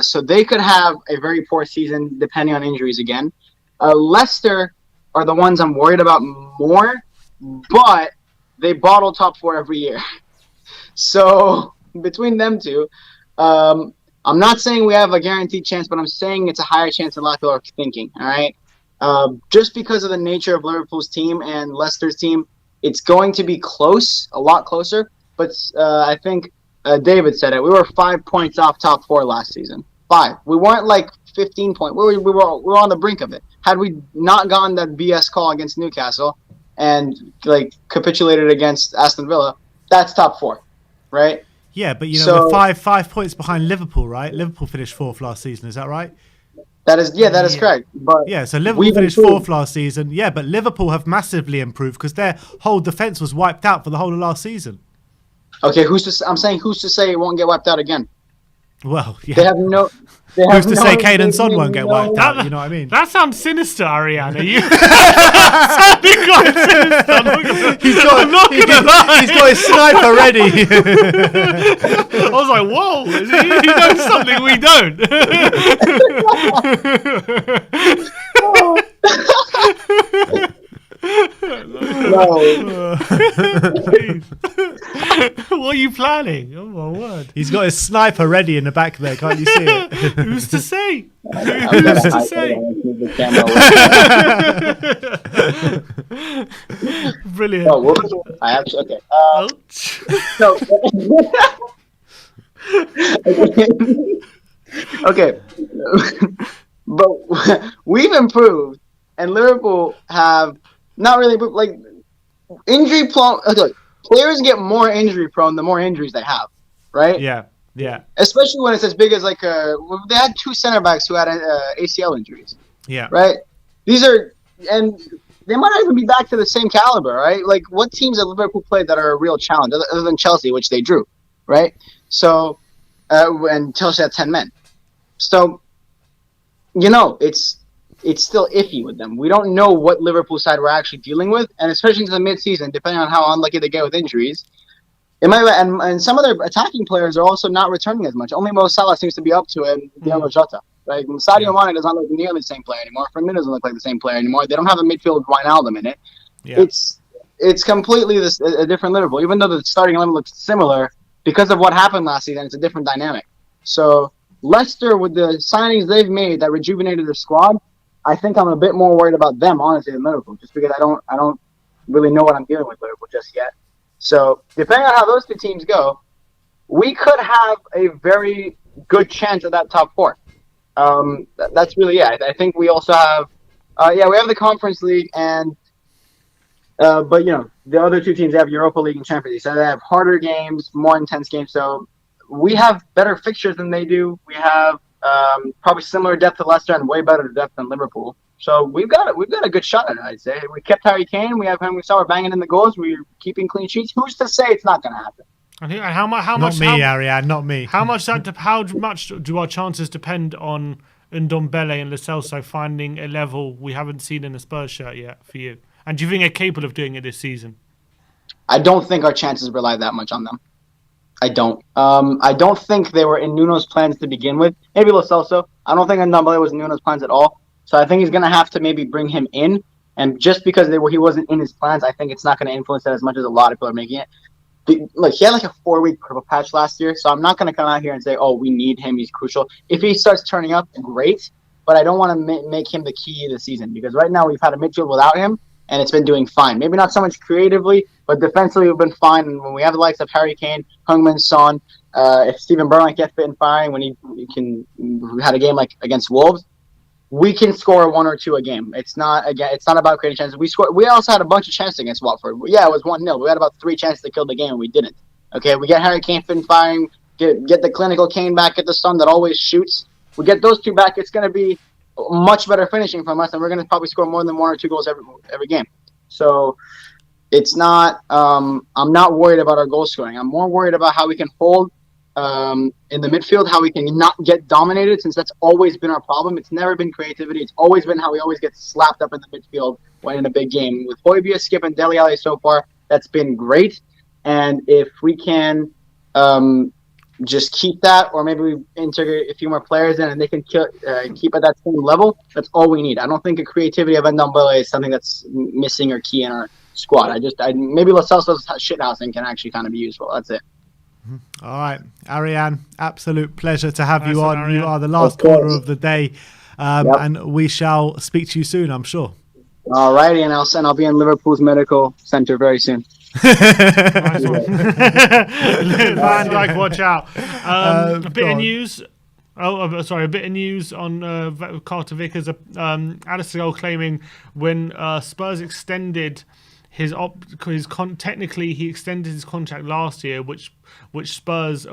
J: So they could have a very poor season depending on injuries again. Leicester are the ones I'm worried about more, but they bottle top 4 every year. So between them two, I'm not saying we have a guaranteed chance, but I'm saying it's a higher chance than a lot of people are thinking, all right? Just because of the nature of Liverpool's team and Leicester's team, it's going to be close, a lot closer. But I think David said it. We were 5 points off top 4 last season. 5. We weren't like 15 points. We were on the brink of it. Had we not gotten that BS call against Newcastle and like capitulated against Aston Villa, that's top 4, right?
A: Yeah, but we're 5 points behind Liverpool, right? Liverpool finished 4th last season. Is that right?
J: That is correct. But
A: so Liverpool finished 4th last season. Yeah, but Liverpool have massively improved because their whole defense was wiped out for the whole of last season.
J: Okay, who's to say it won't get wiped out again?
A: Well, yeah.
J: They have no.
A: Who's to say Kane and Son won't get wiped out? You know what I mean?
B: That sounds sinister, Ariane. You sounding quite sinister. He's
A: got his sniper ready.
B: I was like, whoa, he knows something we don't.
J: No.
B: What are you planning? Oh my word!
A: He's got his sniper ready in the back there. Can't you see it?
B: Who's to say?
J: Who's to say?
B: Brilliant.
J: I actually okay. But we've improved, and Liverpool have not really improved. Like injury prone. Okay, players get more injury prone the more injuries they have, right?
A: Yeah.
J: Especially when it's as big as like they had 2 center backs who had ACL injuries.
A: Yeah.
J: Right. And they might not even be back to the same caliber, right? Like what teams that Liverpool played that are a real challenge, other than Chelsea, which they drew, right? So, and Chelsea had 10 men. So, it's still iffy with them. We don't know what Liverpool side we're actually dealing with, and especially into the mid-season, depending on how unlucky they get with injuries. It might, and some of their attacking players are also not returning as much. Only Mo Salah seems to be up to it, and Diogo Jota. Like Sadio Mane does not look nearly the same player anymore. Firmino doesn't look like the same player anymore. They don't have a midfield Wijnaldum in it.
A: Yeah.
J: It's completely a different Liverpool. Even though the starting 11 looks similar, because of what happened last season, it's a different dynamic. So Leicester, with the signings they've made that rejuvenated their squad, I think I'm a bit more worried about them, honestly, than Liverpool, just because I don't really know what I'm dealing with Liverpool just yet. So depending on how those two teams go, we could have a very good chance at that top four. That's really it. I think we also have, we have the Conference League, and but the other two teams have Europa League and Champions League, so they have harder games, more intense games. So we have better fixtures than they do. We have probably similar depth to Leicester and way better depth than Liverpool. So we've got a good shot at it, I'd say. We kept Harry Kane. We have him. We saw we're banging in the goals. We're keeping clean sheets. Who's to say it's not going to happen?
B: And how much?
A: Not me, Ariane. Not me.
B: How much do our chances depend on Ndombele and Lo Celso finding a level we haven't seen in the Spurs shirt yet for you? And do you think they're capable of doing it this season?
J: I don't think our chances rely that much on them. I don't. I don't think they were in Nuno's plans to begin with. Maybe Lo Celso. I don't think Ndombele was in Nuno's plans at all. So I think he's going to have to maybe bring him in. And just because he wasn't in his plans, I think it's not going to influence it as much as a lot of people are making it. Look, he had like a 4-week purple patch last year, so I'm not going to come out here and say, oh, we need him, he's crucial. If he starts turning up, great, but I don't want to make him the key of the season, because right now we've had a midfield without him, and it's been doing fine. Maybe not so much creatively, but defensively we've been fine. And when we have the likes of Harry Kane, Heung-min Son, if Steven Bergwijn gets fit and firing, when we had a game like against Wolves, we can score 1 or 2 a game. It's not about creating chances. We also had a bunch of chances against Watford. Yeah, it was 1-0. But we had about 3 chances to kill the game, and we didn't. Okay, we get Harry Kane fit and firing, get the clinical Kane back, get the Son that always shoots. We get those 2 back. It's going to be much better finishing from us, and we're going to probably score more than 1 or 2 goals every game. So it's not. I'm not worried about our goal scoring. I'm more worried about how we can hold in the midfield, how we can not get dominated, since that's always been our problem. It's never been creativity. It's always been how we always get slapped up in the midfield when in a big game. With Højbjerg, Skip, and Dele Alli so far, that's been great. And if we can just keep that, or maybe we integrate a few more players in and they can keep at that same level, that's all we need. I don't think the creativity of Ndombele is something that's missing or key in our squad. Maybe Lo Celso's shithousing can actually kind of be useful. That's it.
A: All right, Ariane, absolute pleasure to have you on.
B: Ariane.
A: You are the last caller of the day, and we shall speak to you soon, I'm sure.
J: All righty, and I'll be in Liverpool's medical center very soon.
B: Nice one. Van Dijk, watch out. A bit of news. A bit of news on Carter Vickers. Alistair claiming when Spurs extended technically he extended his contract last year, which Spurs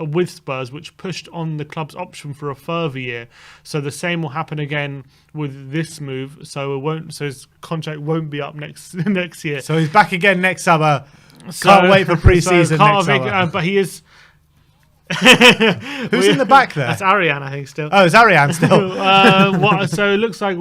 B: pushed on the club's option for a further year. So the same will happen again with this move. So his contract won't be up next year.
A: So he's back again next summer. Can't wait for pre-season next summer.
B: But he is.
A: Who's in the back there?
B: That's Ariane, I think, still.
A: Oh, it's Ariane still.
B: So it looks like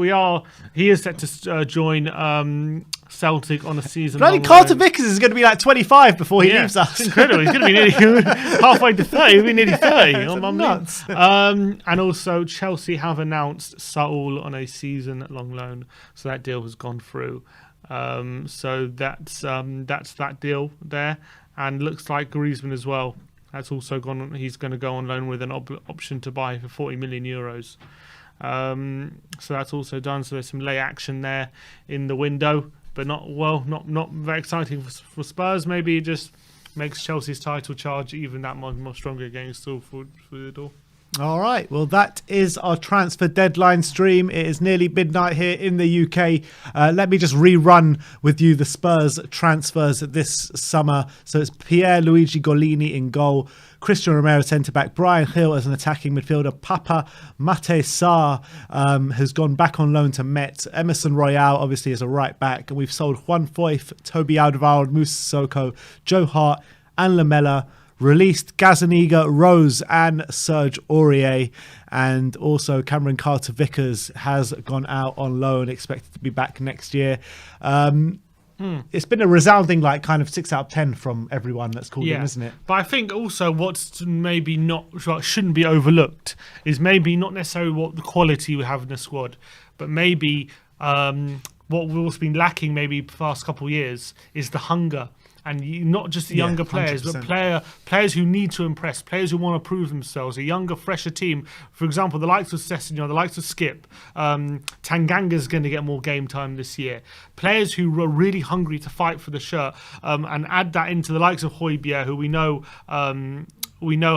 B: he is set to join Celtic on a season.
A: Bloody Carter Vickers is going to be like 25 before he leaves us.
B: It's incredible. He's going to be nearly halfway to 30. He'll be nearly 30.
A: I'm nuts.
B: And also, Chelsea have announced Saul on a season-long loan, so that deal has gone through. So that's that deal there, and looks like Griezmann as well. That's also gone. He's going to go on loan with an option to buy for 40 million euros. So that's also done. So there's some late action there in the window, but not very exciting for Spurs. Maybe it just makes Chelsea's title charge even that more stronger against all for the door.
A: All right, well, that is our transfer deadline stream. It is nearly midnight here in the UK. Let me just rerun with you the Spurs transfers this summer. So it's Pierluigi Golini in goal, Christian Romero centre-back, Brian Hill as an attacking midfielder, Papa Mate Sarr has gone back on loan to Met, Emerson Royale obviously as a right-back, and we've sold Juan Foyth, Toby Alderweireld, Moussa Sissoko, Joe Hart and Lamela. Released Gazaniga, Rose and Serge Aurier, and also Cameron Carter-Vickers has gone out on loan, expected to be back next year. it's been a resounding like kind of 6 out of 10 from everyone that's called in, isn't it?
B: But I think also what's maybe what shouldn't be overlooked is maybe not necessarily what the quality we have in the squad, but maybe what we've also been lacking maybe the past couple of years is the hunger. And not just the younger players,
A: 100%.
B: but players who need to impress, players who want to prove themselves. A younger, fresher team. For example, the likes of Sessegnon, the likes of Skip. Tanganga's going to get more game time this year. Players who are really hungry to fight for the shirt. And add that into the likes of Højbjerg, who we know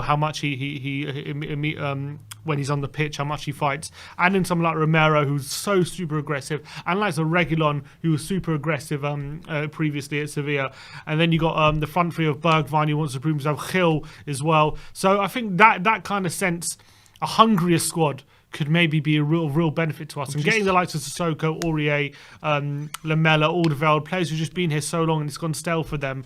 B: how much he when he's on the pitch, how much he fights. And then someone like Romero, who's so super aggressive. And like Reguilon, who was super aggressive previously at Sevilla. And then you got the front three of Bergwijn, who wants to prove himself, Gil as well. So I think that kind of sense, a hungrier squad could maybe be a real benefit to us. And getting the likes of Sissoko, Aurier, Lamela, Alderweireld, players who've just been here so long and it's gone stale for them,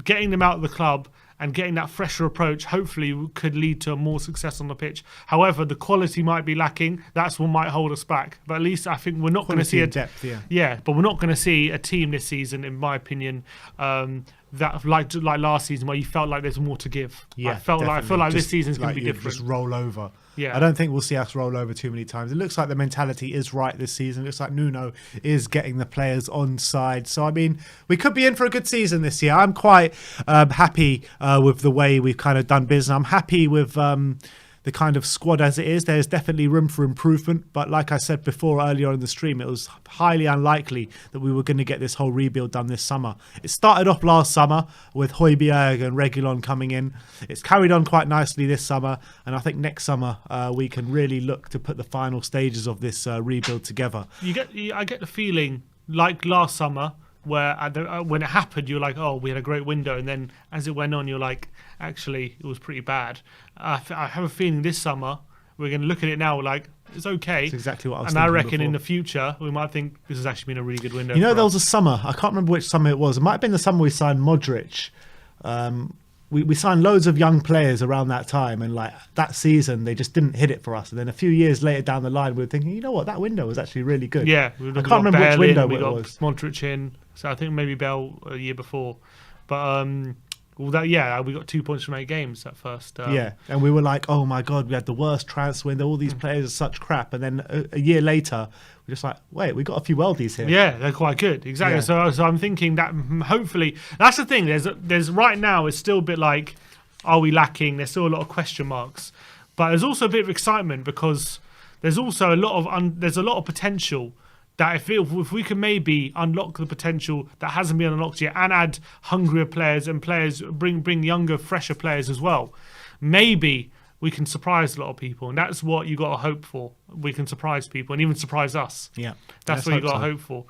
B: getting them out of the club and getting that fresher approach hopefully could lead to more success on the pitch. However, the quality might be lacking. That's what might hold us back. But at least I think we're not going to see
A: depth.
B: But we're not going to see a team this season, in my opinion, that like last season where you felt like there's more to give.
A: Yeah,
B: I feel like this season's going to be different.
A: Just roll over.
B: Yeah.
A: I don't think we'll see us roll over too many times. It looks like the mentality is right this season. It looks like Nuno is getting the players on side. So, I mean, we could be in for a good season this year. I'm quite happy with the way we've kind of done business. I'm happy with the kind of squad as it is. There's definitely room for improvement. But like I said before earlier on in the stream, it was highly unlikely that we were going to get this whole rebuild done this summer. It started off last summer with Højbjerg and Reguilon coming in. It's carried on quite nicely this summer. And I think next summer we can really look to put the final stages of this rebuild together.
B: I get the feeling like last summer where when it happened, you're like, oh, we had a great window. And then as it went on, you're like, actually, it was pretty bad. I have a feeling this summer, we're going to look at it now like, it's okay.
A: That's exactly what I was
B: And
A: thinking
B: I reckon
A: before.
B: in the future, we might think this has actually been a really good window.
A: You know, there was a summer, I can't remember which summer it was. It might have been the summer we signed Modric. We signed loads of young players around that time, and like that season they just didn't hit it for us. And then a few years later down the line, we were thinking, you know what, that window was actually really good.
B: Yeah,
A: I can't remember which window it was.
B: Modric in, so I think maybe Bell a year before, but we got 2 points from 8 games at first.
A: And we were like, oh my god, we had the worst transfer window. All these players are such crap. And then a year later, we're just like, wait, we got a few worldies here.
B: Yeah, they're quite good. Exactly.
A: Yeah.
B: So I'm thinking that hopefully that's the thing. There's right now it's still a bit like, are we lacking? There's still a lot of question marks, but there's also a bit of excitement because there's also a lot of potential. That if we can maybe unlock the potential that hasn't been unlocked yet and add hungrier players and bring younger, fresher players as well, maybe we can surprise a lot of people, and that's what you got to hope for. We can surprise people and even surprise us.
A: Yeah,
B: that's what you got to hope for.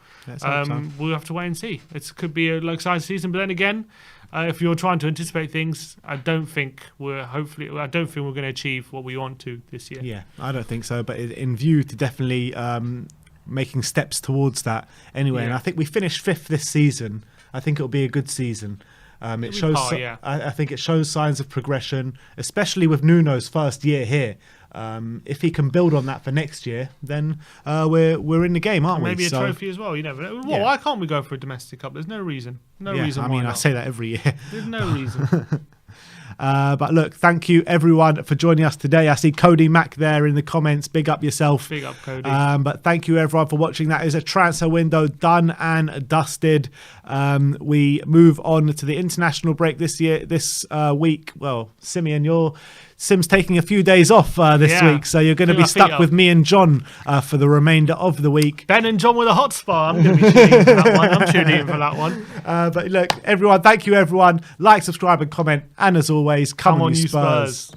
B: We'll have to wait and see. It could be an exciting season, but then again, if you're trying to anticipate things, I don't think we're going to achieve what we want to this year.
A: Yeah, I don't think so. But in view to definitely making steps towards that anyway. And I think we finished 5th this season. I think it'll be a good season. It shows. I think it shows signs of progression, especially with Nuno's first year here. If he can build on that for next year, then we're in the game, aren't we?
B: Maybe a trophy as well. You never know. Well, why can't we go for a domestic cup? There's no reason. No reason.
A: I mean,
B: why not.
A: I say that every year.
B: There's no reason.
A: But look, thank you everyone for joining us today. I see Cody Mack there in the comments. Big up yourself.
B: Big up, Cody.
A: But thank you everyone for watching. That is a transfer window done and dusted. We move on to the international break this week. Well, Simeon, Sim's taking a few days off this week, so you're going to be stuck with me and John for the remainder of the week.
B: Ben and John with a hot spot. I'm going to be tuning in for that one. I'm tuning in for that one.
A: But look, everyone, thank you everyone. Like, subscribe and comment. And as always, come on you Spurs.